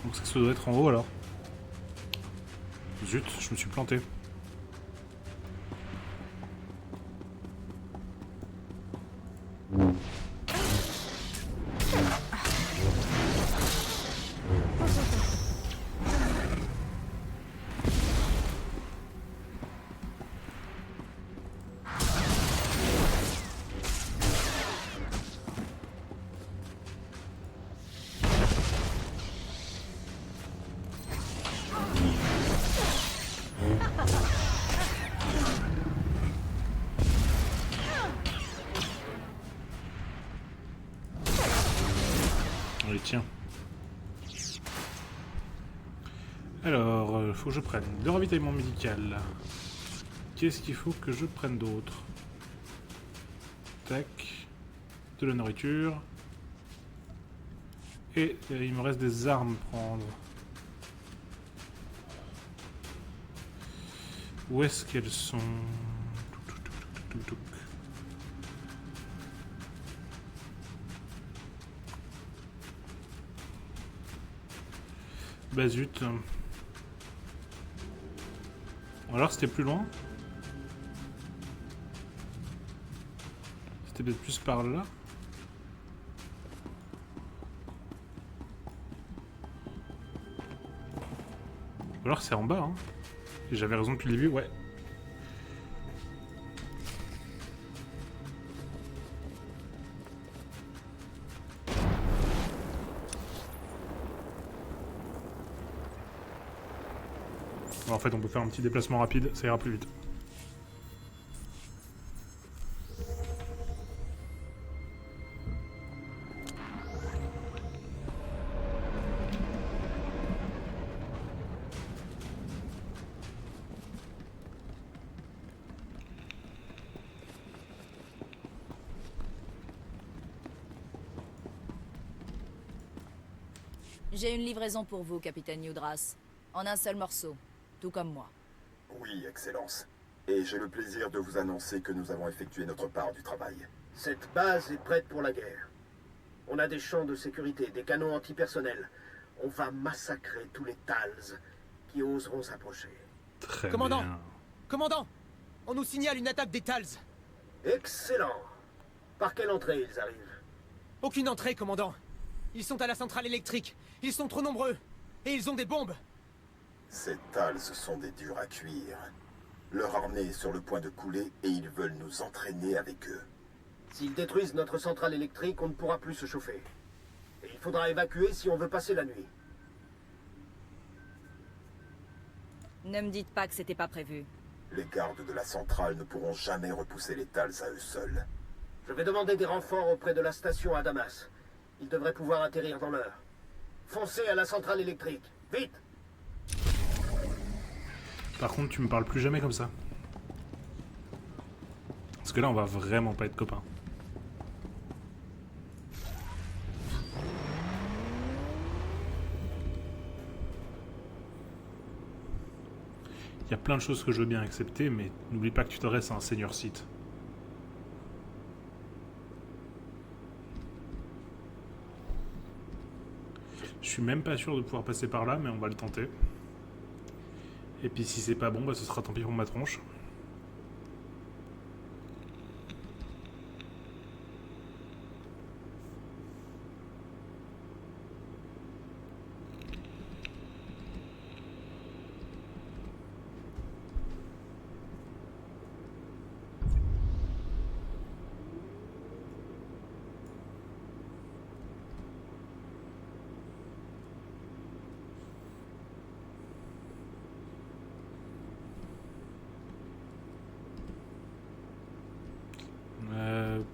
Donc ça doit être en haut alors. Zut, je me suis planté. Allez, tiens. Alors, faut que je prenne le ravitaillement médical. Qu'est-ce qu'il faut que je prenne d'autre? Tac. De la nourriture. Et il me reste des armes à prendre. Où est-ce qu'elles sont? Bah zut. Alors c'était plus loin? C'était peut-être plus par là? Ou alors c'est en bas, hein? Et j'avais raison depuis le début, ouais. En fait, on peut faire un petit déplacement rapide, ça ira plus vite. J'ai une livraison pour vous, capitaine Yudras. En un seul morceau. Tout comme moi. Oui, Excellence. Et j'ai le plaisir de vous annoncer que nous avons effectué notre part du travail. Cette base est prête pour la guerre. On a des champs de sécurité, des canons antipersonnels. On va massacrer tous les Tals qui oseront s'approcher. Très Commandant bien. Commandant, on nous signale une attaque des Tals. Excellent. Par quelle entrée ils arrivent? Aucune entrée, commandant. Ils sont à la centrale électrique. Ils sont trop nombreux. Et ils ont des bombes. Ces Tals sont des durs à cuire. Leur armée est sur le point de couler et ils veulent nous entraîner avec eux. S'ils détruisent notre centrale électrique, on ne pourra plus se chauffer. Et il faudra évacuer si on veut passer la nuit. Ne me dites pas que c'était pas prévu. Les gardes de la centrale ne pourront jamais repousser les Tals à eux seuls. Je vais demander des renforts auprès de la station à Damas. Ils devraient pouvoir atterrir dans l'heure. Foncez à la centrale électrique. Vite! Par contre, tu me parles plus jamais comme ça. Parce que là, on va vraiment pas être copains. Il y a plein de choses que je veux bien accepter, mais n'oublie pas que tu t'adresses à un seigneur Sith. Je suis même pas sûr de pouvoir passer par là, mais on va le tenter. Et puis si c'est pas bon, bah ce sera tant pis pour ma tronche.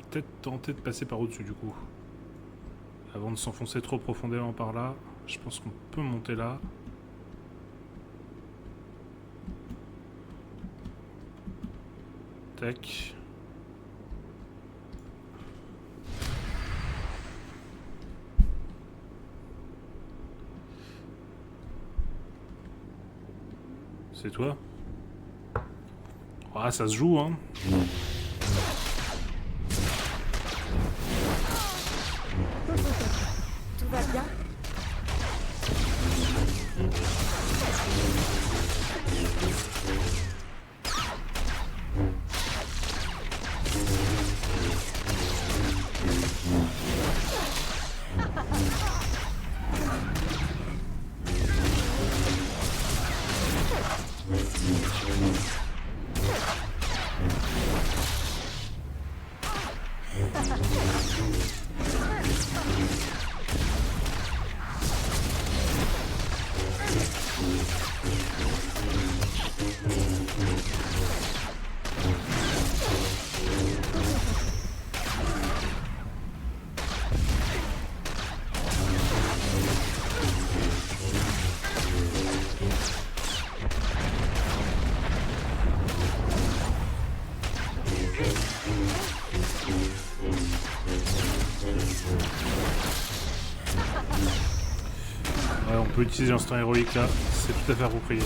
Peut-être tenter de passer par au-dessus du coup. Avant de s'enfoncer trop profondément par là, je pense qu'on peut monter là. Tac. C'est toi? Ah, ça se joue, hein. Tout va bien? Ouais, on peut utiliser l'instant héroïque là, c'est tout à fait approprié.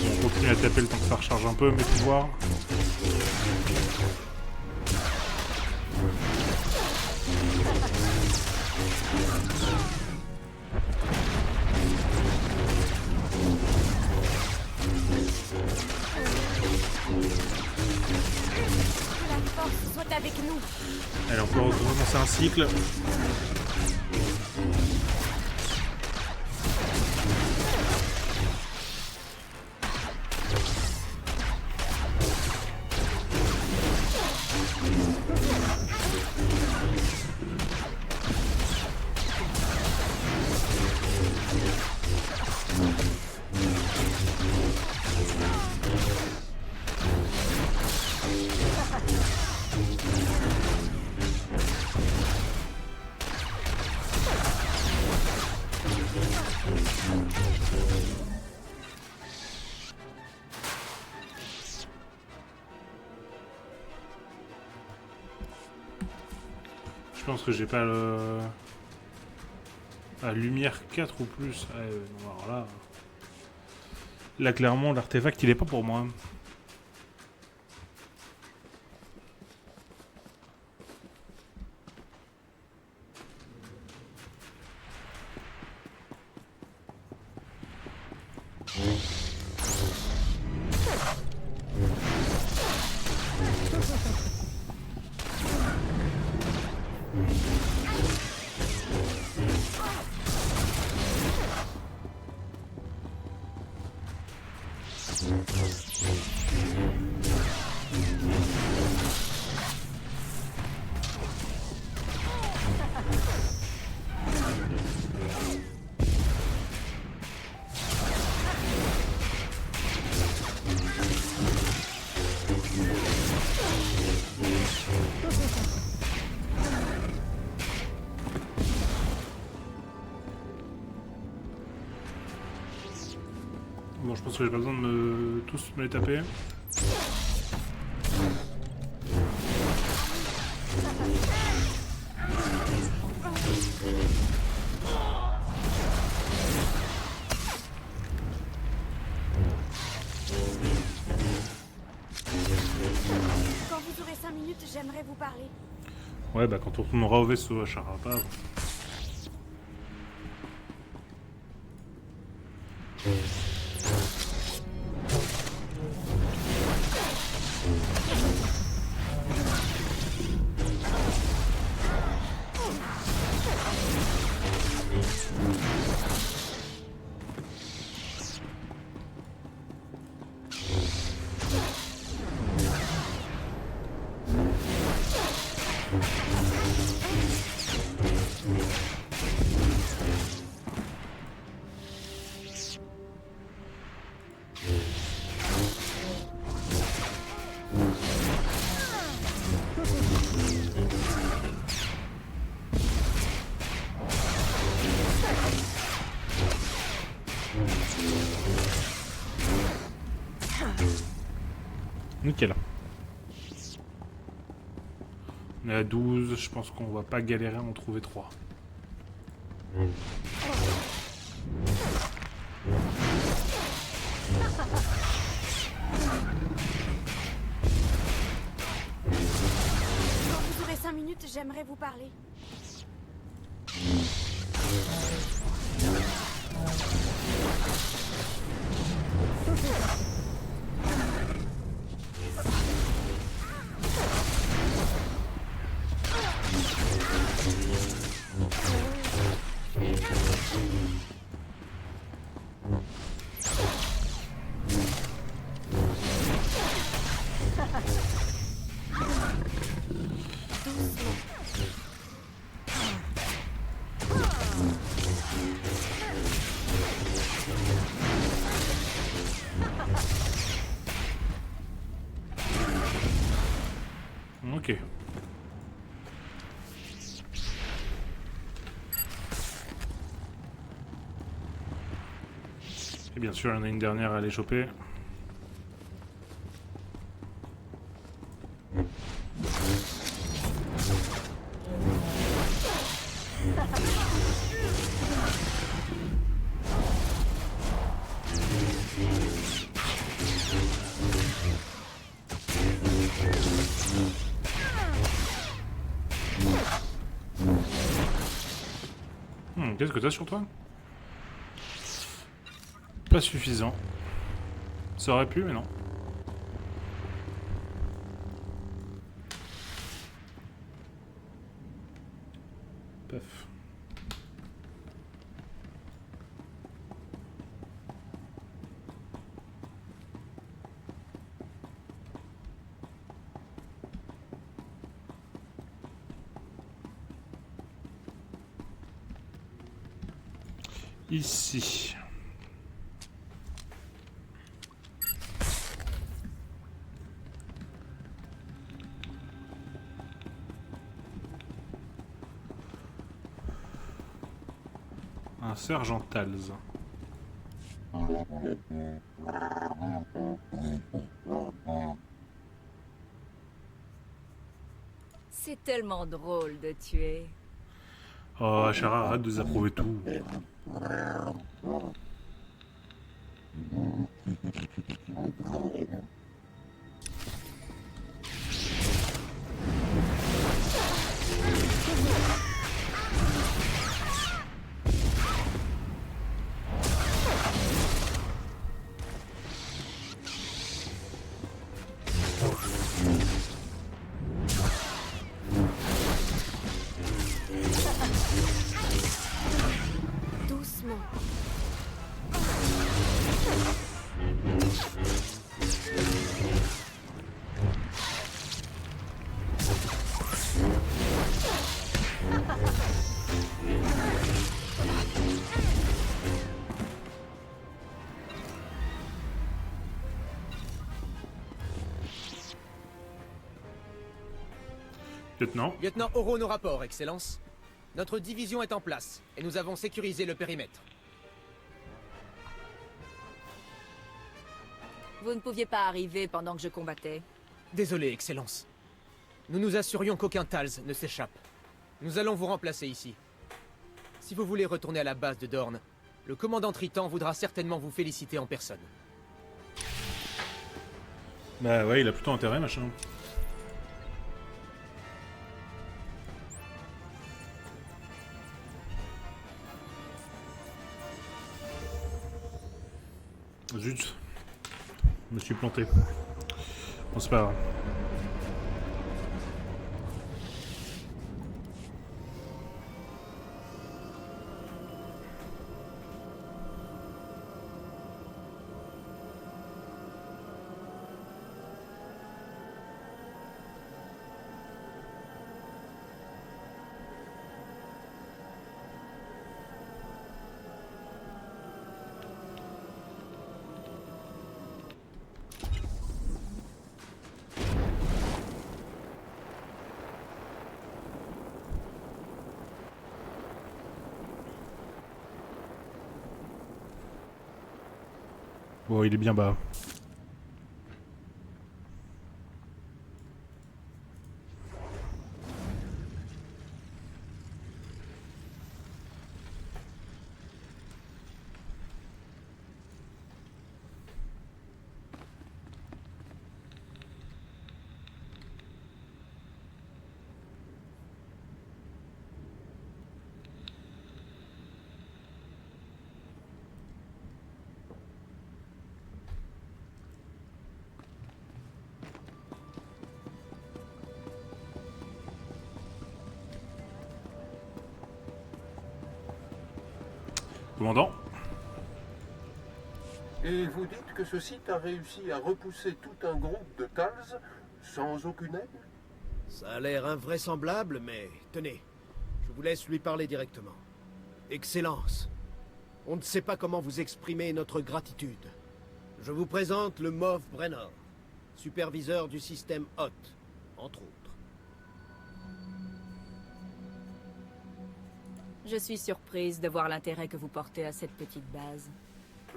On continue à taper le temps que ça recharge un peu mes pouvoirs. Que la force soit avec nous. Allez, on peut recommencer un cycle. Je pense que j'ai pas le... La lumière 4 ou plus. Ah, non, alors là... Là, clairement, l'artefact, il est pas pour moi. Bon, je pense que j'ai pas besoin de tous me les taper. Quand vous aurez 5 minutes, j'aimerais vous parler. Ouais, bah quand on retournera au vaisseau à Charapa. Nickel. On est à 12, je pense qu'on va pas galérer à en trouver 3. Quand vous aurez 5 minutes, j'aimerais vous parler. Ok. Et bien sûr, il y en a une dernière à aller choper. Qu'est-ce que t'as sur toi? Pas suffisant. Ça aurait pu, mais non. Paf. Ici. Un sergent Tals. C'est tellement drôle de tuer. Oh, Chara, arrête de désapprouver tout. Doucement. Lieutenant. Lieutenant Oro, nos rapports, Excellence. Notre division est en place, et nous avons sécurisé le périmètre. Vous ne pouviez pas arriver pendant que je combattais. Désolé, Excellence. Nous nous assurions qu'aucun Tals ne s'échappe. Nous allons vous remplacer ici. Si vous voulez retourner à la base de Dorne, le commandant Triton voudra certainement vous féliciter en personne. Bah ouais, il a plutôt intérêt, machin. Zut. Je me suis planté. Bon, c'est pas grave. Bon, il est bien bas. Commandant. Et vous dites que ce site a réussi à repousser tout un groupe de Tals sans aucune aide? Ça a l'air invraisemblable, mais tenez, je vous laisse lui parler directement. Excellence, on ne sait pas comment vous exprimer notre gratitude. Je vous présente le Moff Brenner, superviseur du système Hoth, entre autres. Je suis surprise de voir l'intérêt que vous portez à cette petite base.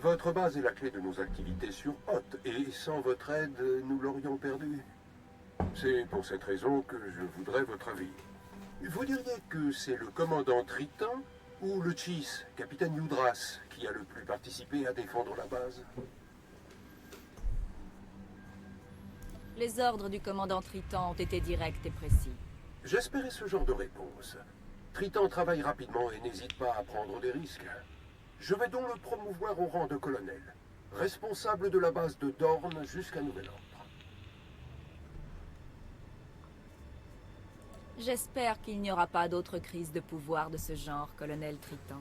Votre base est la clé de nos activités sur Hoth, et sans votre aide, nous l'aurions perdue. C'est pour cette raison que je voudrais votre avis. Vous diriez que c'est le commandant Triton ou le Chiss, capitaine Yudras, qui a le plus participé à défendre la base? Les ordres du commandant Triton ont été directs et précis. J'espérais ce genre de réponse. Triton travaille rapidement et n'hésite pas à prendre des risques. Je vais donc le promouvoir au rang de colonel, responsable de la base de Dorn jusqu'à nouvel ordre. J'espère qu'il n'y aura pas d'autres crises de pouvoir de ce genre, colonel Triton.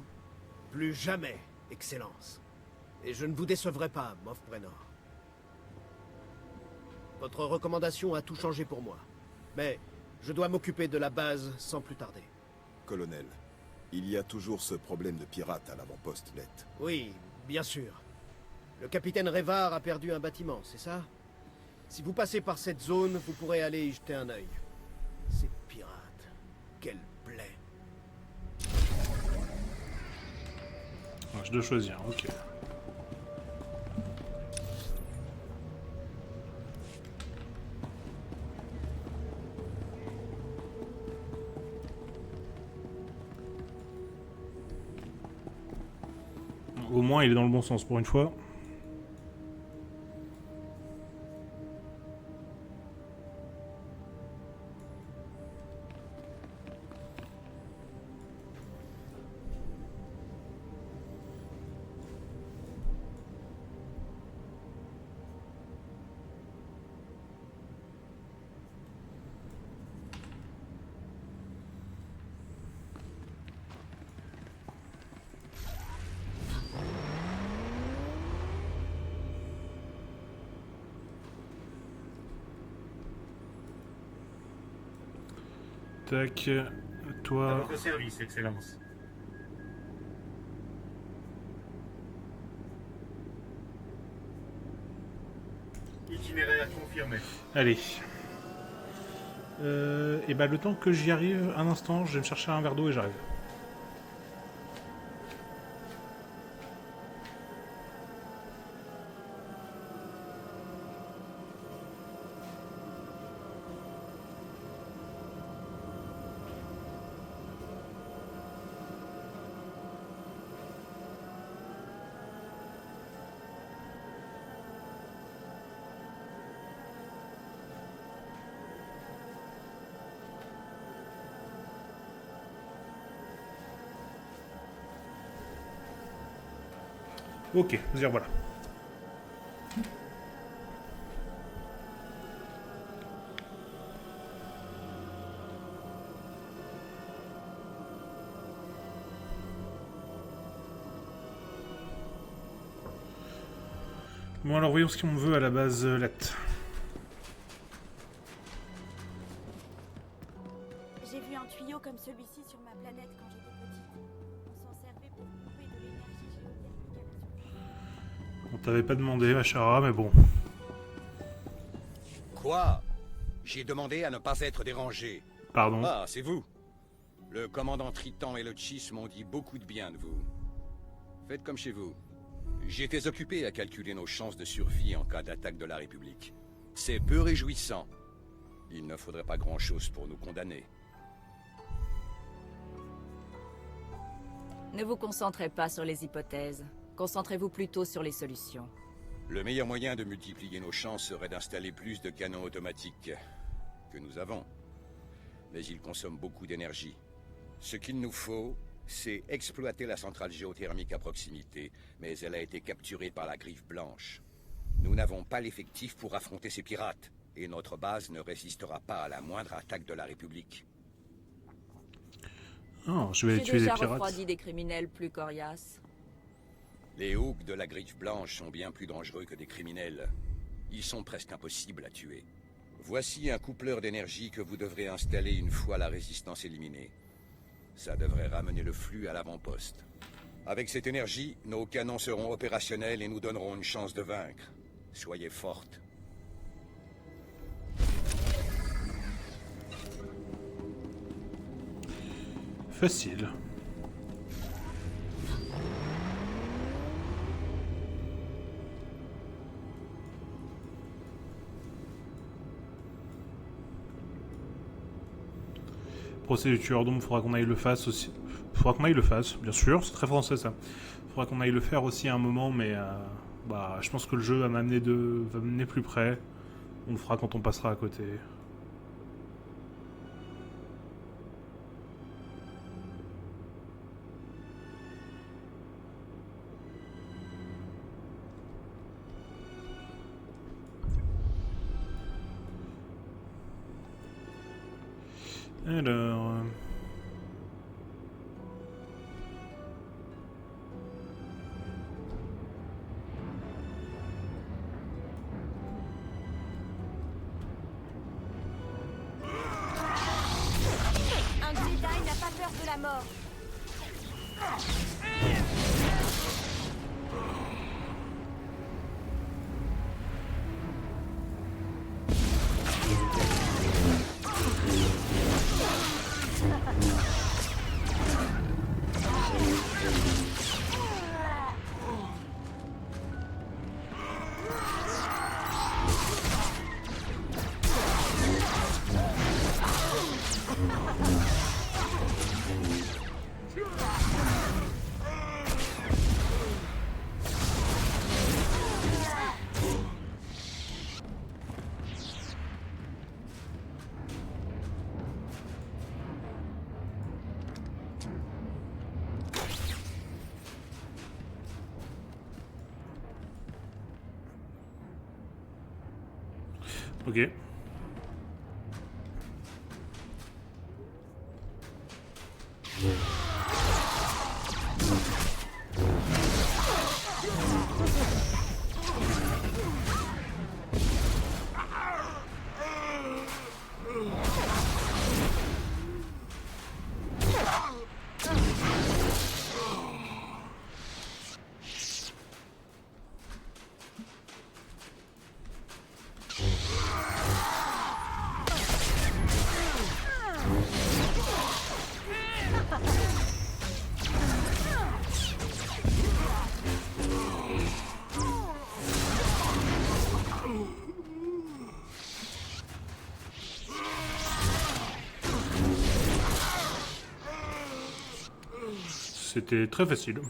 Plus jamais, Excellence. Et je ne vous décevrai pas, Moff Brenner. Votre recommandation a tout changé pour moi. Mais je dois m'occuper de la base sans plus tarder. Colonel, il y a toujours ce problème de pirates à l'avant-poste net. Oui, bien sûr. Le capitaine Revard a perdu un bâtiment, c'est ça? Si vous passez par cette zone, vous pourrez aller y jeter un œil. Ces pirates, quelle plaie. Je dois choisir, ok. Au moins, il est dans le bon sens pour une fois. Tac, toi... À votre service, Excellence. Itinéraire confirmé. Allez. Et bah le temps que j'y arrive, un instant, je vais me chercher un verre d'eau et j'arrive. Ok, vous y revoilà. Bon alors voyons ce qu'on veut à la base Let. J'ai vu un tuyau comme celui-ci sur ma planète quand j'étais petite. On s'en servait pour couper de l'énergie géothermique à la surface. On t'avait pas demandé, Machara, mais bon. Quoi? J'ai demandé à ne pas être dérangé. Pardon. Ah, c'est vous. Le commandant Triton et le Chiss m'ont dit beaucoup de bien de vous. Faites comme chez vous. J'étais occupé à calculer nos chances de survie en cas d'attaque de la République. C'est peu réjouissant. Il ne faudrait pas grand-chose pour nous condamner. Ne vous concentrez pas sur les hypothèses. Concentrez-vous plutôt sur les solutions. Le meilleur moyen de multiplier nos chances serait d'installer plus de canons automatiques que nous avons. Mais ils consomment beaucoup d'énergie. Ce qu'il nous faut, c'est exploiter la centrale géothermique à proximité, mais elle a été capturée par la Griffe Blanche. Nous n'avons pas l'effectif pour affronter ces pirates, et notre base ne résistera pas à la moindre attaque de la République. Oh, je vais tuer les J'ai déjà pirates. refroidi des criminels plus coriaces. Les Hooks de la Griffe Blanche sont bien plus dangereux que des criminels. Ils sont presque impossibles à tuer. Voici un coupleur d'énergie que vous devrez installer une fois la résistance éliminée. Ça devrait ramener le flux à l'avant-poste. Avec cette énergie, nos canons seront opérationnels et nous donnerons une chance de vaincre. Soyez forte. Facile. Procès du tueur d'ombre, faudra qu'on aille le fasse aussi. Faudra qu'on aille le fasse, bien sûr, c'est très français ça. Faudra qu'on aille le faire aussi à un moment, mais bah, je pense que le jeu va m'amener plus près. On le fera quand on passera à côté. Alors... Un Jedi n'a pas peur de la mort. Ok. C'était très facile.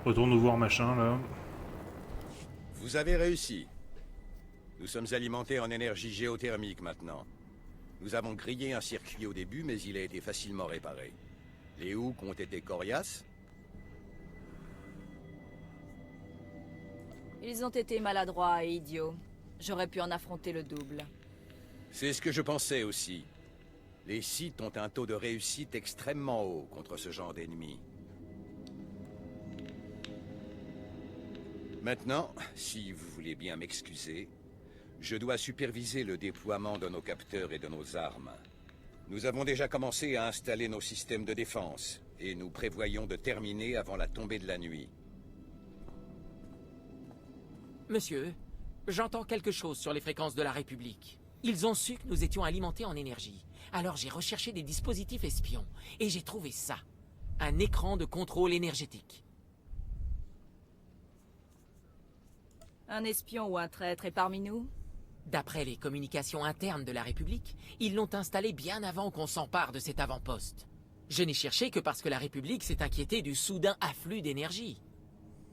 Retourne nous voir machin là. Vous avez réussi. Nous sommes alimentés en énergie géothermique maintenant. Nous avons grillé un circuit au début, mais il a été facilement réparé. Les hooks ont été coriaces. Ils ont été maladroits et idiots. J'aurais pu en affronter le double. C'est ce que je pensais aussi. Les Sith ont un taux de réussite extrêmement haut contre ce genre d'ennemis. Maintenant, si vous voulez bien m'excuser, je dois superviser le déploiement de nos capteurs et de nos armes. Nous avons déjà commencé à installer nos systèmes de défense, et nous prévoyons de terminer avant la tombée de la nuit. Monsieur, j'entends quelque chose sur les fréquences de la République. Ils ont su que nous étions alimentés en énergie. Alors j'ai recherché des dispositifs espions, et j'ai trouvé ça. Un écran de contrôle énergétique. Un espion ou un traître est parmi nous? D'après les communications internes de la République, ils l'ont installé bien avant qu'on s'empare de cet avant-poste. Je n'ai cherché que parce que la République s'est inquiétée du soudain afflux d'énergie.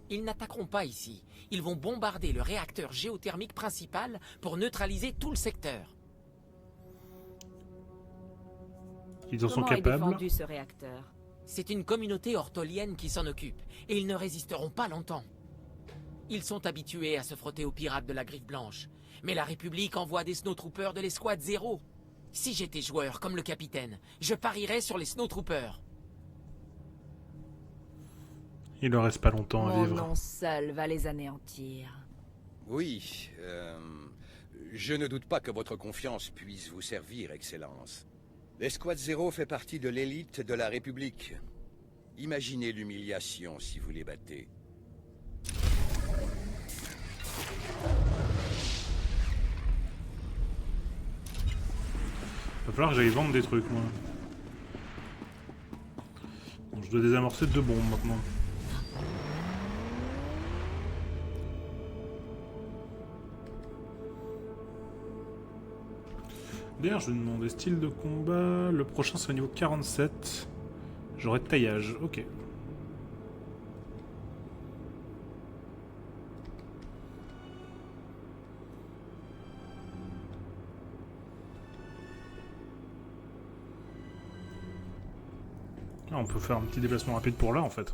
Ils n'attaqueront pas ici. Ils vont bombarder le réacteur géothermique principal pour neutraliser tout le secteur. Ils en sont Comment est capables. défendu ce réacteur? C'est une communauté ortolienne qui s'en occupe, et ils ne résisteront pas longtemps. Ils sont habitués à se frotter aux pirates de la Griffe Blanche, mais la République envoie des snowtroopers de l'escouade 0. Si j'étais joueur comme le capitaine, je parierais sur les snowtroopers. Il leur reste pas longtemps à Mon vivre. nom seul va les anéantir. Oui, je ne doute pas que votre confiance puisse vous servir, Excellence. L'escouade 0 fait partie de l'élite de la République. Imaginez l'humiliation si vous les battez. Va falloir que j'aille vendre des trucs, moi. Bon, je dois désamorcer 2 bombes maintenant. D'ailleurs, je vais demander style de combat. Le prochain, c'est au niveau 47. J'aurai taillage. Ok. Ah, on peut faire un petit déplacement rapide pour là, en fait.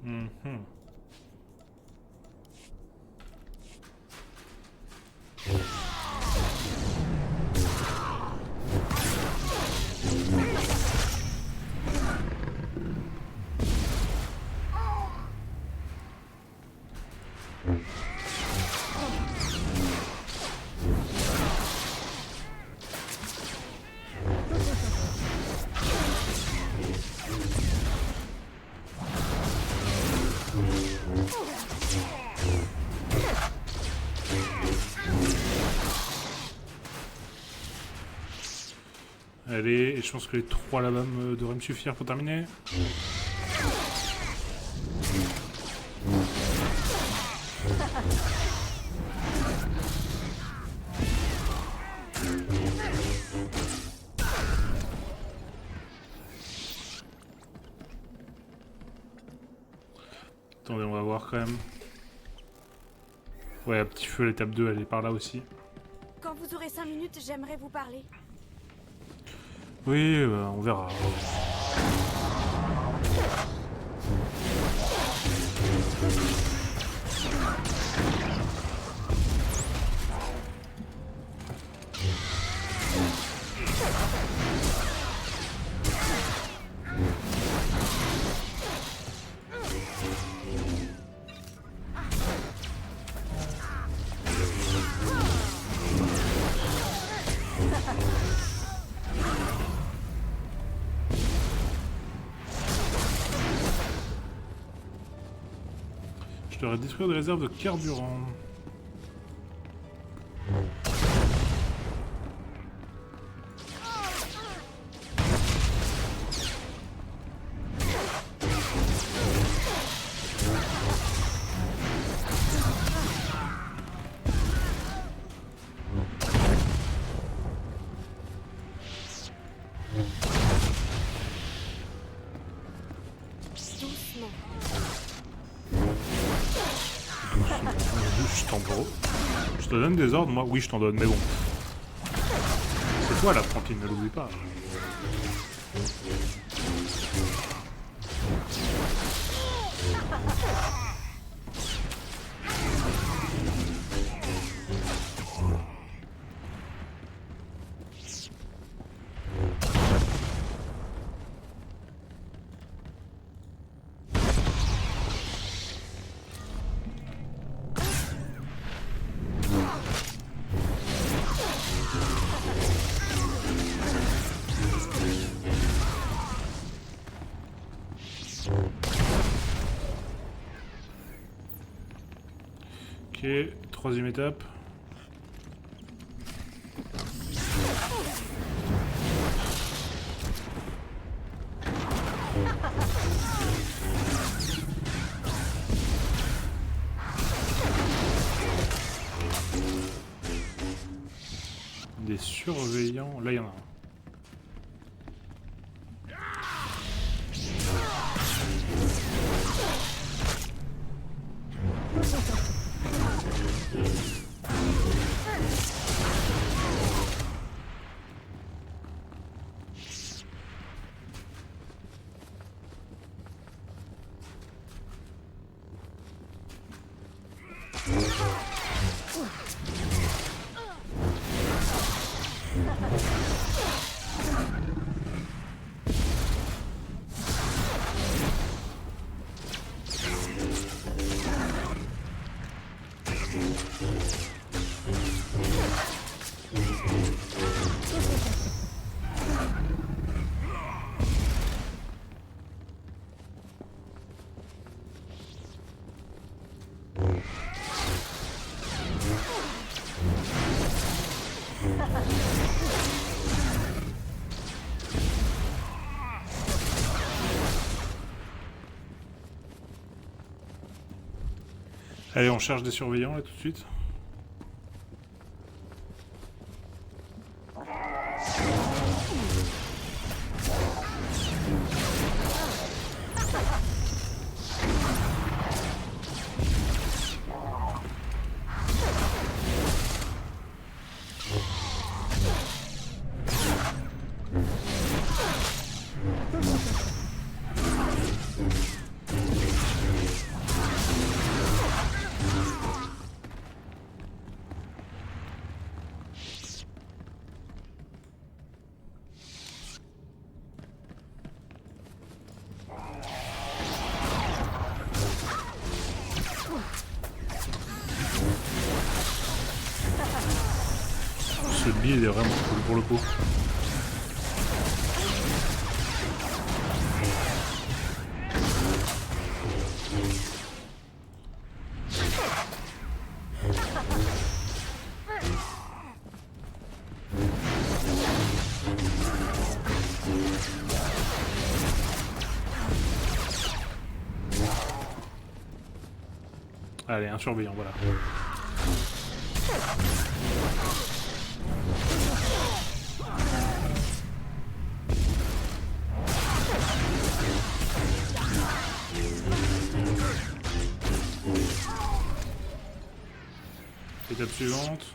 Mhm. Allez, et je pense que les 3 là-bas devraient me suffire pour terminer. Attendez, on va voir quand même. Ouais, à petit feu, l'étape 2, elle est par là aussi. Quand vous aurez 5 minutes, j'aimerais vous parler. Oui, on verra. Je devrais détruire des réserves de carburant. Doucement. Je t'en donne. Je te donne des ordres, moi? Oui, je t'en donne, mais bon. C'est toi l'apprenti, ne l'oublie pas. Ok, troisième étape. Des surveillants, là il y en a un. Allez, on cherche des surveillants là tout de suite. Ce billet il est vraiment cool pour le coup. Allez, un surveillant, voilà. Étape suivante.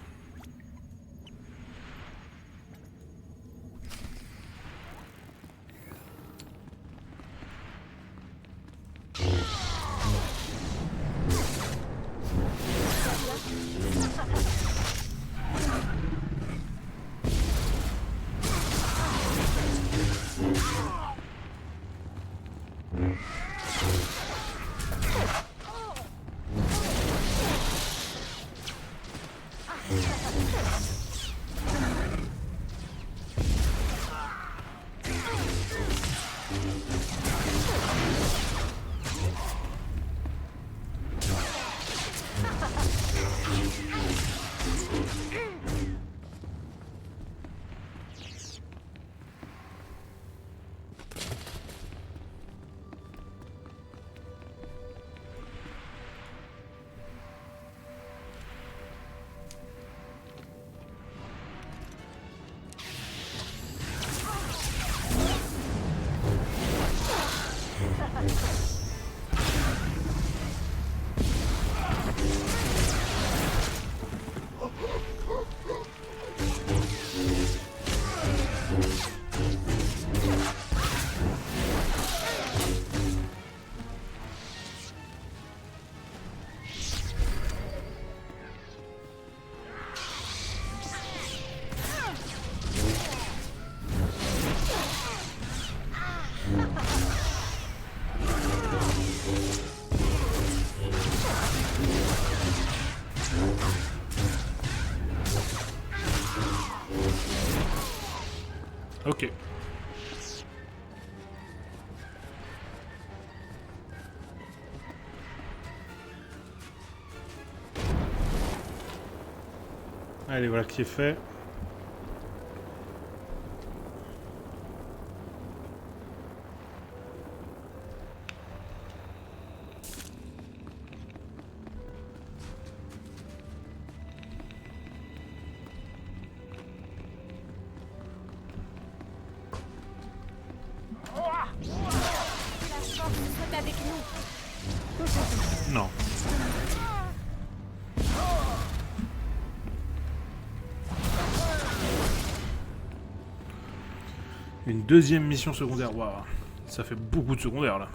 Ok. Allez, voilà qui est fait. Avec nous. Non. Une deuxième mission secondaire. Waouh. Ça fait beaucoup de secondaires là.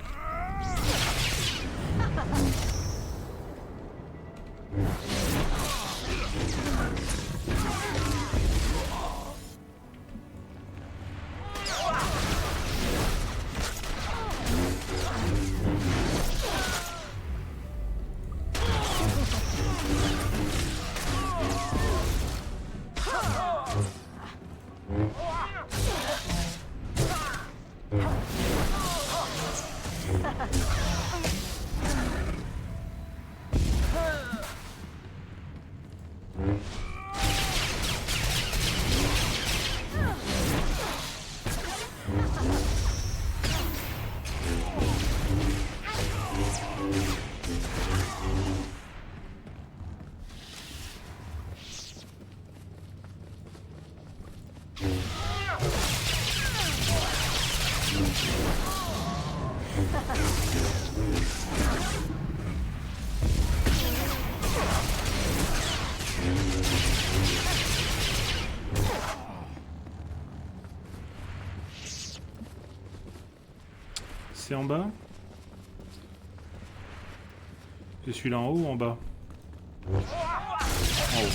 C'est en bas? C'est celui-là en haut ou en bas? En haut.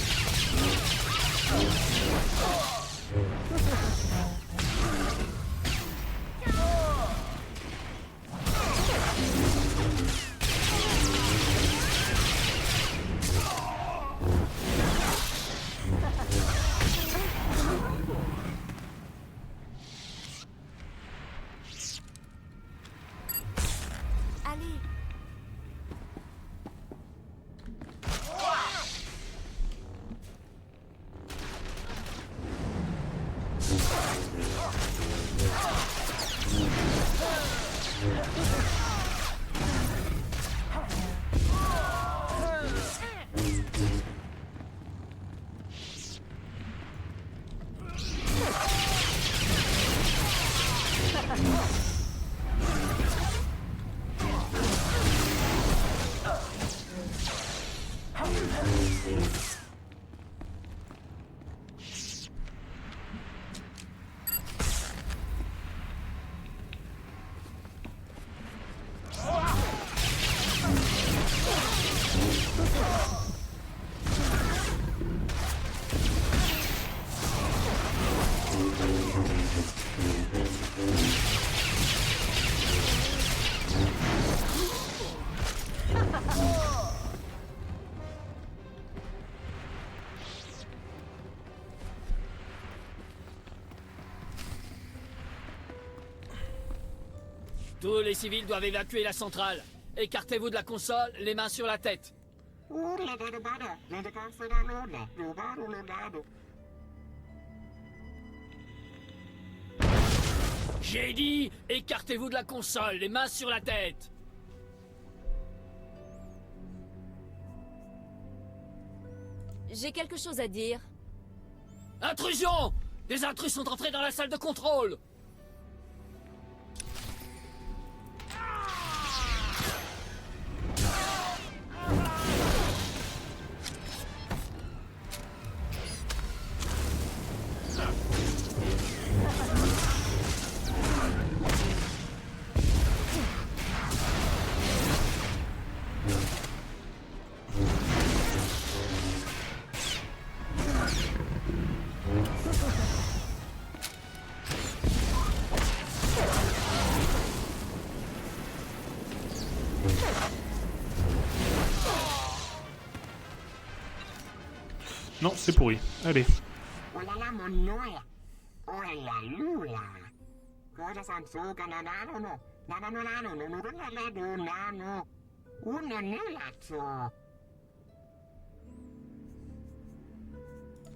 Tous les civils doivent évacuer la centrale. Écartez-vous de la console, les mains sur la tête. J'ai dit, écartez-vous de la console, les mains sur la tête. J'ai quelque chose à dire. Intrusion! Des intrus sont entrés dans la salle de contrôle. Non, c'est pourri. Allez.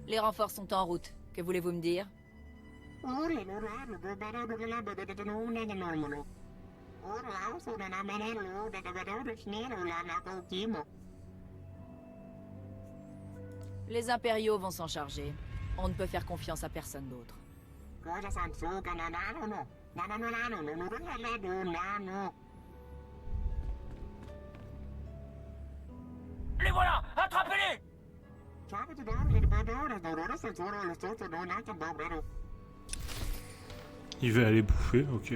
Les renforts sont en route. Que voulez-vous me dire? Les impériaux vont s'en charger. On ne peut faire confiance à personne d'autre. Les voilà! Attrapez-les! Il va aller bouffer, ok.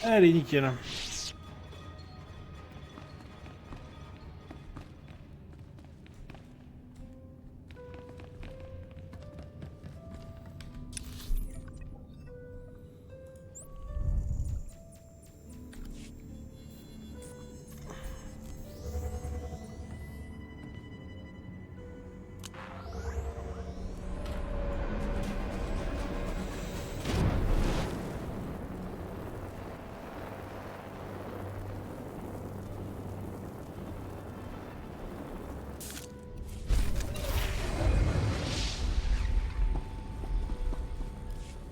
Allez, nickel.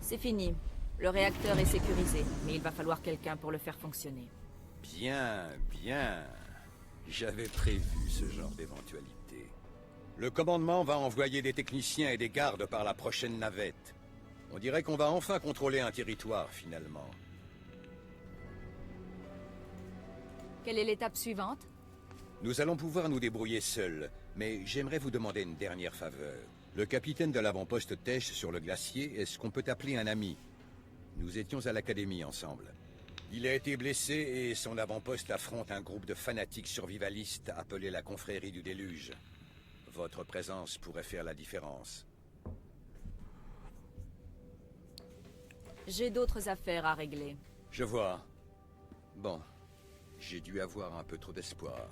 C'est fini. Le réacteur est sécurisé, mais il va falloir quelqu'un pour le faire fonctionner. Bien, bien. J'avais prévu ce genre d'éventualité. Le commandement va envoyer des techniciens et des gardes par la prochaine navette. On dirait qu'on va enfin contrôler un territoire, finalement. Quelle est l'étape suivante? Nous allons pouvoir nous débrouiller seuls, mais j'aimerais vous demander une dernière faveur. Le capitaine de l'avant-poste Tesh sur le glacier est ce qu'on peut appeler un ami. Nous étions à l'académie ensemble. Il a été blessé et son avant-poste affronte un groupe de fanatiques survivalistes appelés la Confrérie du Déluge. Votre présence pourrait faire la différence. J'ai d'autres affaires à régler. Je vois. Bon, j'ai dû avoir un peu trop d'espoir.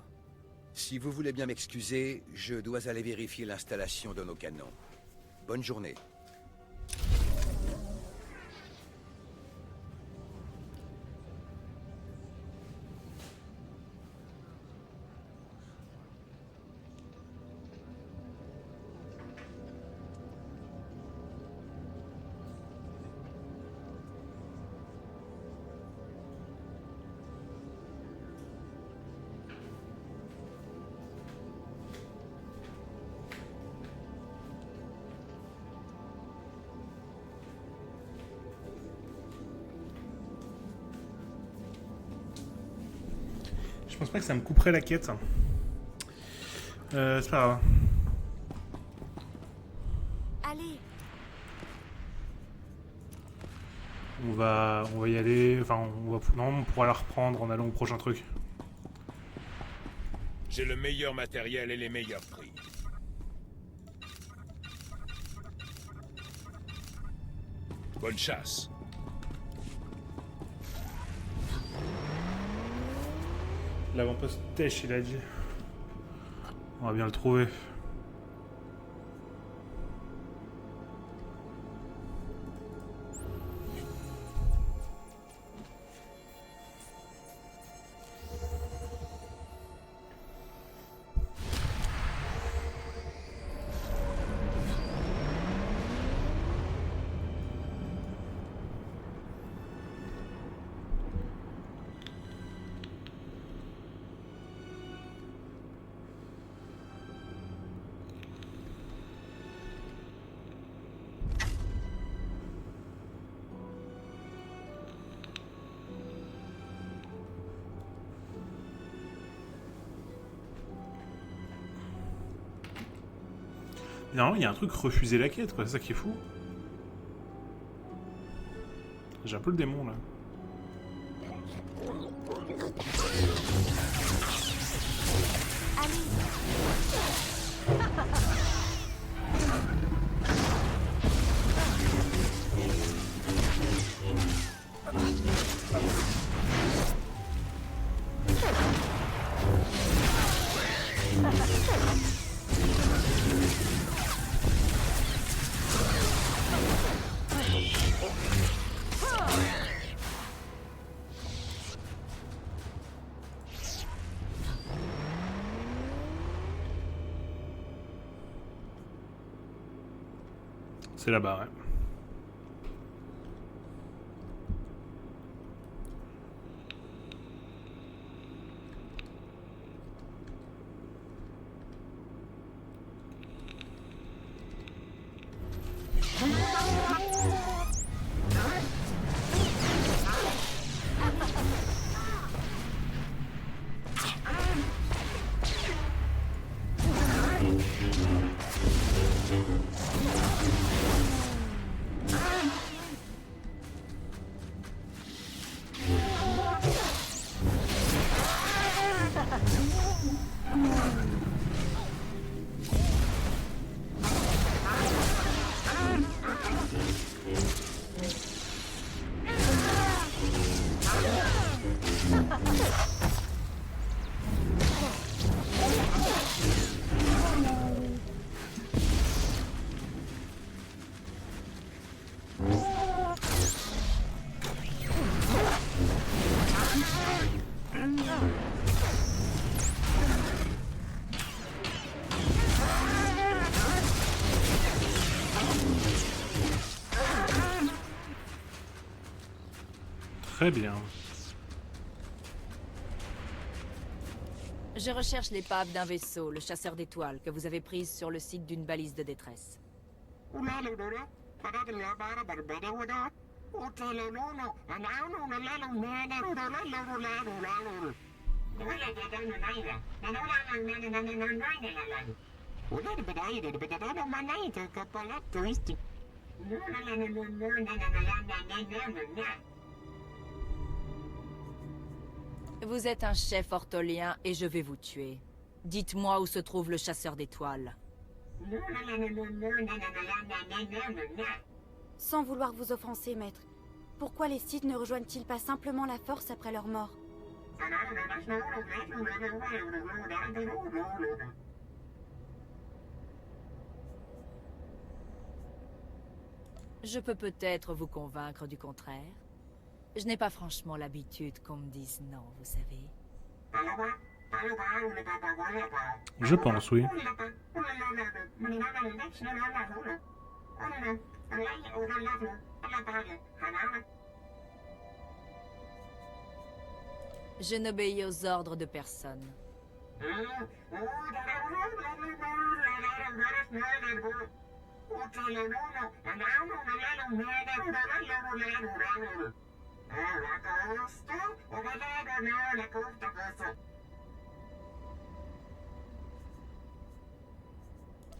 Si vous voulez bien m'excuser, je dois aller vérifier l'installation de nos canons. Bonne journée. Je pense pas que ça me couperait la quête. C'est pas grave. Allez. On va y aller. Enfin, non, on pourra la reprendre en allant au prochain truc. J'ai le meilleur matériel et les meilleurs prix. Bonne chasse. L'avant-poste Tesh, il a dit. On va bien le trouver. Normalement, il y a un truc refuser la quête, quoi. C'est ça qui est fou. J'ai un peu le démon, là. C'est là-bas, ouais. Très bien. Je recherche l'épave d'un vaisseau, le chasseur d'étoiles, que vous avez prise sur le site d'une balise de détresse. Vous êtes un chef ortolien et je vais vous tuer. Dites-moi où se trouve le chasseur d'étoiles. Sans vouloir vous offenser, maître, pourquoi les Sith ne rejoignent-ils pas simplement la Force après leur mort? Je peux peut-être vous convaincre du contraire. Je n'ai pas franchement l'habitude qu'on me dise non, vous savez. Je pense, oui. Je n'obéis aux ordres de personne.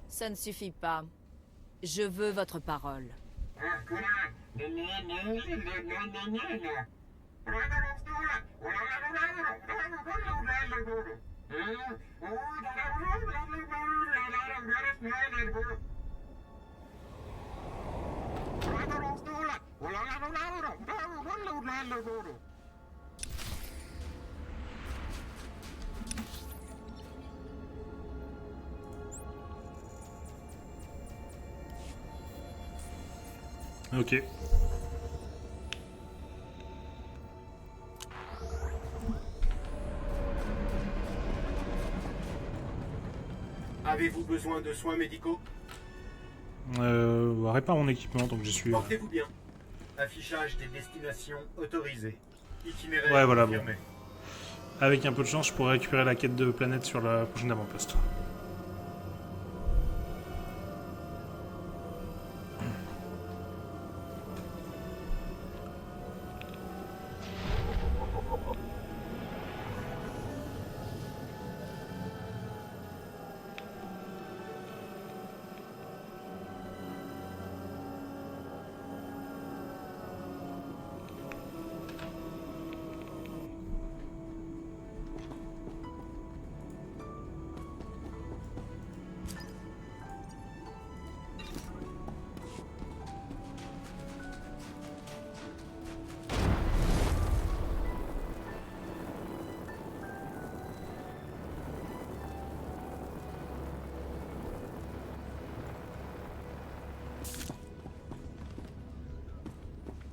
Ça ne suffit pas. Je veux votre parole. Ok. Avez-vous besoin de soins médicaux? Répare mon équipement tant que j'y suis. Portez-vous bien. Affichage des destinations autorisées. Itinéraire Ouais, voilà, confirmé. bon. Avec un peu de chance, je pourrais récupérer la quête de planète sur la prochaine avant-poste.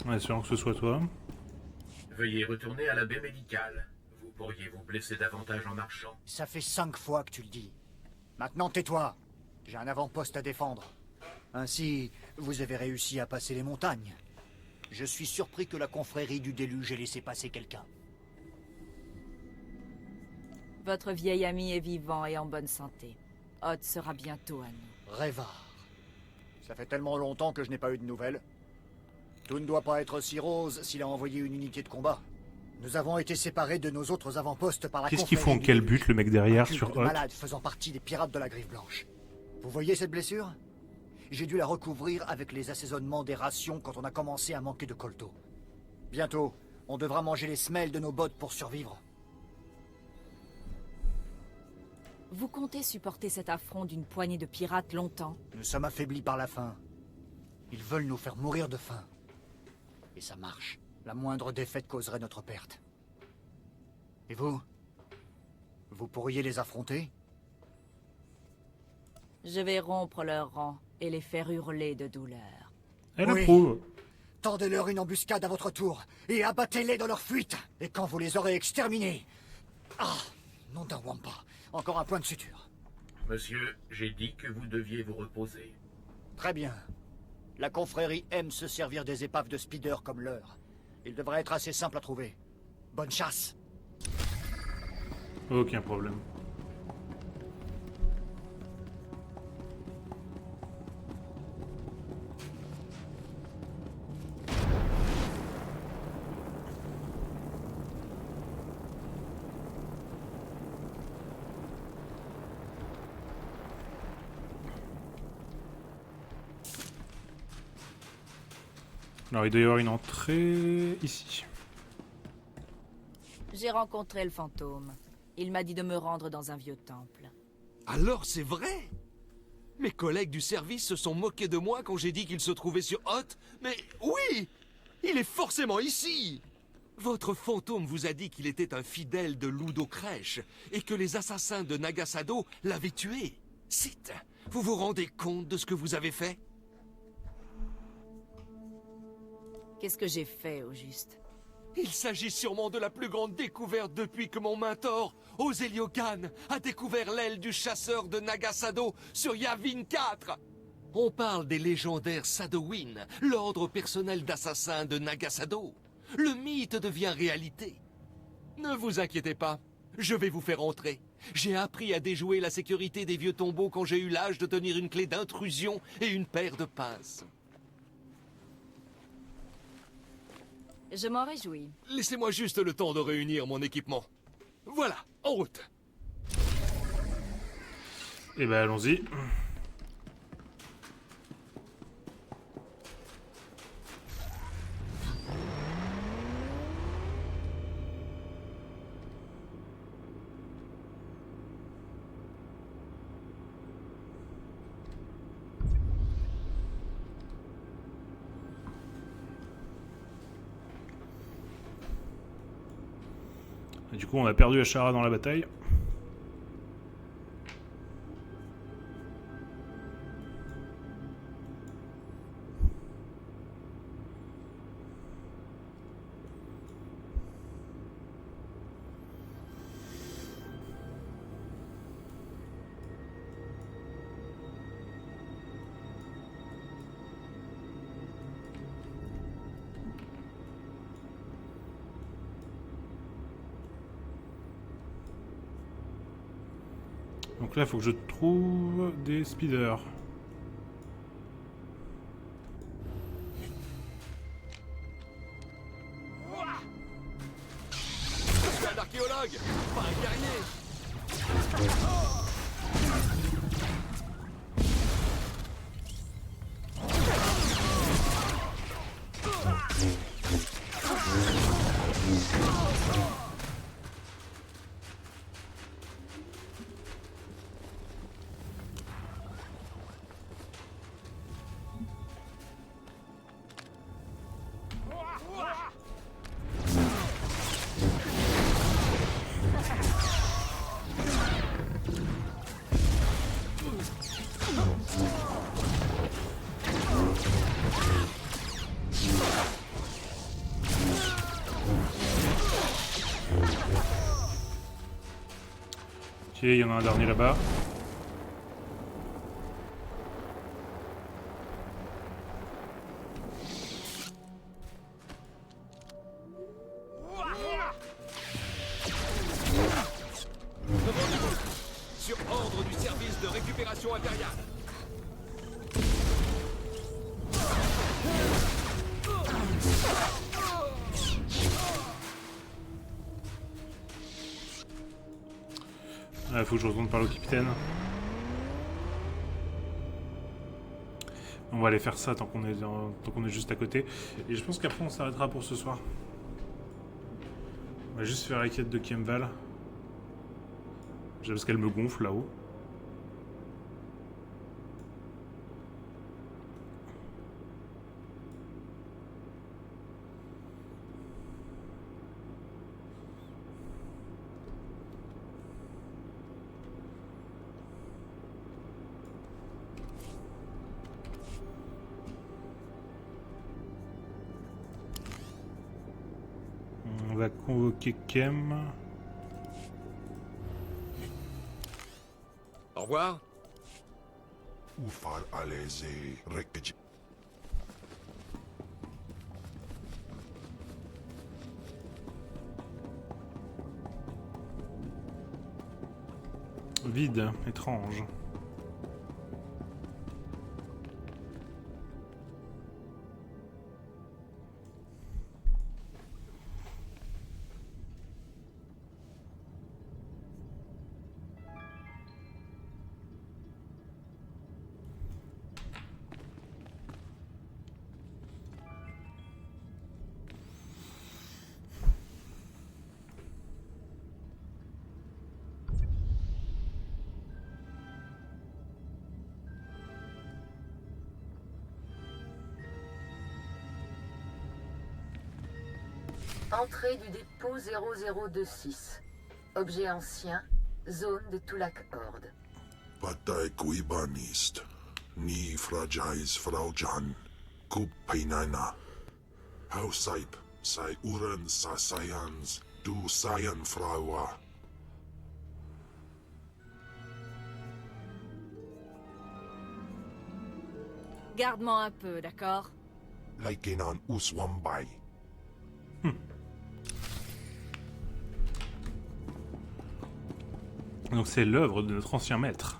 En espérant que ce soit toi. Veuillez retourner à la baie médicale. Vous pourriez vous blesser davantage en marchant. Ça fait 5 fois que tu le dis. Maintenant, tais-toi. J'ai un avant-poste à défendre. Ainsi, vous avez réussi à passer les montagnes. Je suis surpris que la confrérie du déluge ait laissé passer quelqu'un. Votre vieil ami est vivant et en bonne santé. Hoth sera bientôt à nous. Rêvard. Ça fait tellement longtemps que je n'ai pas eu de nouvelles. Tout ne doit pas être si rose s'il a envoyé une unité de combat. Nous avons été séparés de nos autres avant-postes par la Qu'est-ce qu'ils font en confrérie quel du but, le mec derrière, Déluge. sur Un culte de Hoth? malades faisant partie des pirates de la Griffe Blanche. Vous voyez cette blessure? J'ai dû la recouvrir avec les assaisonnements des rations quand on a commencé à manquer de colto. Bientôt, on devra manger les semelles de nos bottes pour survivre. Vous comptez supporter cet affront d'une poignée de pirates longtemps? Nous sommes affaiblis par la faim. Ils veulent nous faire mourir de faim. Et ça marche. La moindre défaite causerait notre perte. Et vous? Vous pourriez les affronter? Je vais rompre leurs rangs et les faire hurler de douleur. Elle approuve. Tendez-leur une embuscade à votre tour et abattez-les dans leur fuite. Et quand vous les aurez exterminés... Ah, nom d'un Wampa. Encore un point de suture. Monsieur, j'ai dit que vous deviez vous reposer. Très bien. La confrérie aime se servir des épaves de speeder comme leur. Il devrait être assez simple à trouver. Bonne chasse. Aucun problème. Alors il doit y avoir une entrée ici. J'ai rencontré le fantôme. Il m'a dit de me rendre dans un vieux temple. Alors c'est vrai? Mes collègues du service se sont moqués de moi quand j'ai dit qu'il se trouvait sur Hoth, mais oui! Il est forcément ici! Votre fantôme vous a dit qu'il était un fidèle de Ludo Crèche et que les assassins de Nagasado l'avaient tué. Cite, vous vous rendez compte de ce que vous avez fait? Qu'est-ce que j'ai fait, au juste? Il s'agit sûrement de la plus grande découverte depuis que mon mentor, Ozelio Khan, a découvert l'aile du chasseur de Nagasado sur Yavin 4. On parle des légendaires Sadowin, l'ordre personnel d'assassins de Nagasado. Le mythe devient réalité. Ne vous inquiétez pas, je vais vous faire entrer. J'ai appris à déjouer la sécurité des vieux tombeaux quand j'ai eu l'âge de tenir une clé d'intrusion et une paire de pinces. Je m'en réjouis. Laissez-moi juste le temps de réunir mon équipement. Voilà, en route. Eh ben allons-y. Et du coup, on a perdu Ashara dans la bataille. Donc là, il faut que je trouve des speeders. Je suis un archéologue, pas un guerrier. Ok, il y en a un dernier là-bas. Sur ordre du service de récupération impériale. Faut que je retourne parler au capitaine. On va aller faire ça tant qu'on est juste à côté. Et je pense qu'après on s'arrêtera pour ce soir. On va juste faire la quête de Kemval. Déjà parce qu'elle me gonfle là-haut. On va convoquer Kem. Au revoir. Ufal aleze rekeji. Vide, étrange. Entrée du dépôt 0026. Objet ancien, zone de Tulak Horde. Patay kuibanist. Ni fragais fraujan. Kup painana. Hausaip. Sai uren sa sayans. Du sayan fraua. Garde-moi un peu, d'accord? Laikenan uswambai. Donc c'est l'œuvre de notre ancien maître.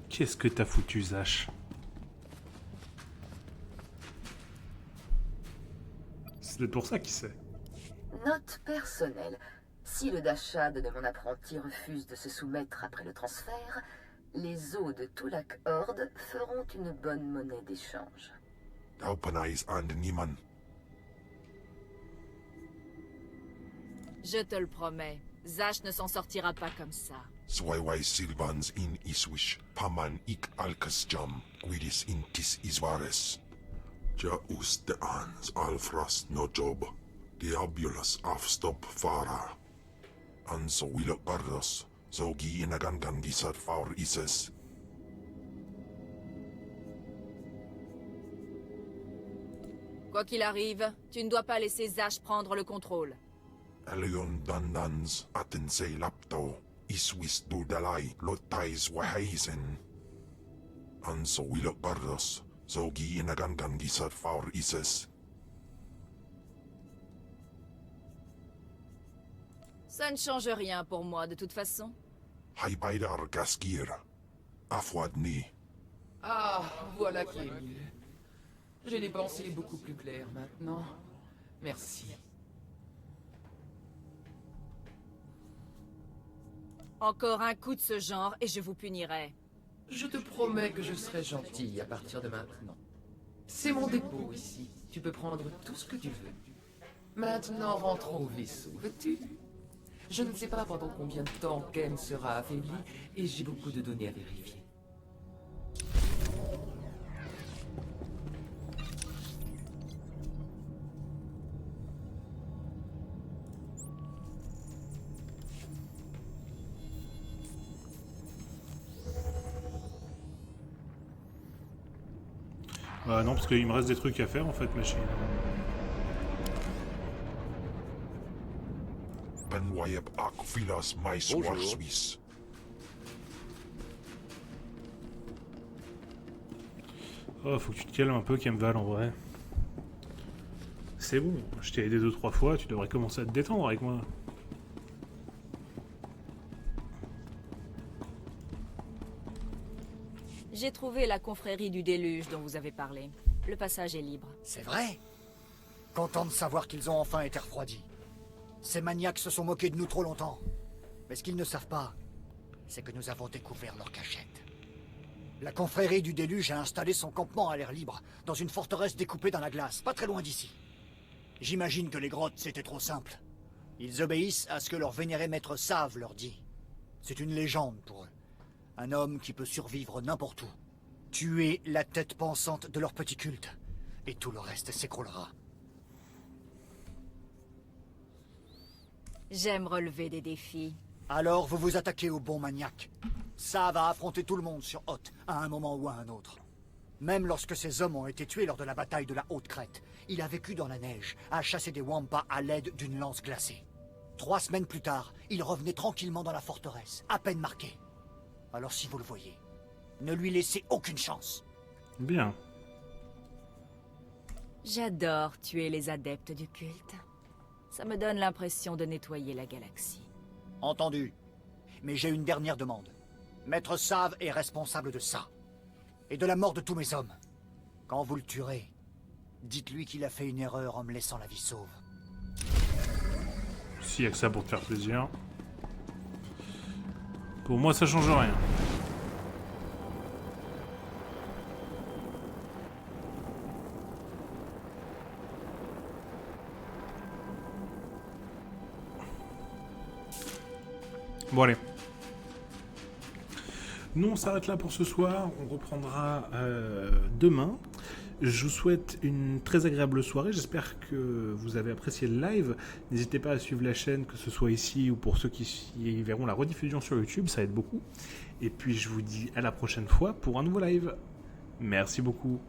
Qu'est-ce que t'as foutu, Zash? C'est pour ça qu'il sait. Note personnelle. Si le Dachad de mon apprenti refuse de se soumettre après le transfert, les eaux de Tulak Horde feront une bonne monnaie d'échange. Daupanais and niman. Je te le promets, Zash ne s'en sortira pas comme ça. Swaiwai silvans in iswish. Paman ik alkas jam. Guidis intis isvares. Ja us de ans alfrast no job. Diabulus afstop fara. Anso willow bardos. Zogi inagangan gisar faur ises. Quoi qu'il arrive, tu ne dois pas laisser Zash prendre le contrôle. Elion dandans atensei lapto. Iswis dudalai lotais waheisen. Anso willow bardos. Zogi inagangan gisar faur ises. Ça ne change rien pour moi, de toute façon. Haibaidar gaskir. Afwadni. Ah, voilà qui est mieux. J'ai les pensées beaucoup plus claires maintenant. Merci. Encore un coup de ce genre et je vous punirai. Je te promets que je serai gentil à partir de maintenant. C'est mon dépôt ici. Tu peux prendre tout ce que tu veux. Maintenant, rentrons au vaisseau, veux-tu? Je ne sais pas pendant combien de temps Ken sera affaibli, et j'ai beaucoup de données à vérifier. Non, parce qu'il me reste des trucs à faire en fait, machine. Wayab Ak Vilas Mais War Suisse. Oh, faut que tu te calmes un peu, Kemval, en vrai. C'est bon, je t'ai aidé 2-3 fois, tu devrais commencer à te détendre avec moi. J'ai trouvé la confrérie du déluge dont vous avez parlé. Le passage est libre. C'est vrai? Content de savoir qu'ils ont enfin été refroidis. Ces maniaques se sont moqués de nous trop longtemps. Mais ce qu'ils ne savent pas, c'est que nous avons découvert leur cachette. La confrérie du déluge a installé son campement à l'air libre, dans une forteresse découpée dans la glace, pas très loin d'ici. J'imagine que les grottes, c'était trop simple. Ils obéissent à ce que leur vénéré maître Save leur dit. C'est une légende pour eux. Un homme qui peut survivre n'importe où. Tuer la tête pensante de leur petit culte. Et tout le reste s'écroulera. J'aime relever des défis. Alors vous vous attaquez au bon maniaque. Ça va affronter tout le monde sur Hoth, à un moment ou à un autre. Même lorsque ces hommes ont été tués lors de la bataille de la Haute-Crête, il a vécu dans la neige, à chasser des wampas à l'aide d'une lance glacée. 3 semaines plus tard, il revenait tranquillement dans la forteresse, à peine marqué. Alors si vous le voyez, ne lui laissez aucune chance. Bien. J'adore tuer les adeptes du culte. Ça me donne l'impression de nettoyer la galaxie. Entendu. Mais j'ai une dernière demande. Maître Save est responsable de ça. Et de la mort de tous mes hommes. Quand vous le tuerez, dites-lui qu'il a fait une erreur en me laissant la vie sauve. S'il y a que ça pour te faire plaisir. Pour moi, ça change rien. Bon allez. Nous on s'arrête là pour ce soir, on reprendra demain. Je vous souhaite une très agréable soirée, j'espère que vous avez apprécié le live. N'hésitez pas à suivre la chaîne, que ce soit ici ou pour ceux qui verront la rediffusion sur YouTube, ça aide beaucoup. Et puis je vous dis à la prochaine fois pour un nouveau live. Merci beaucoup.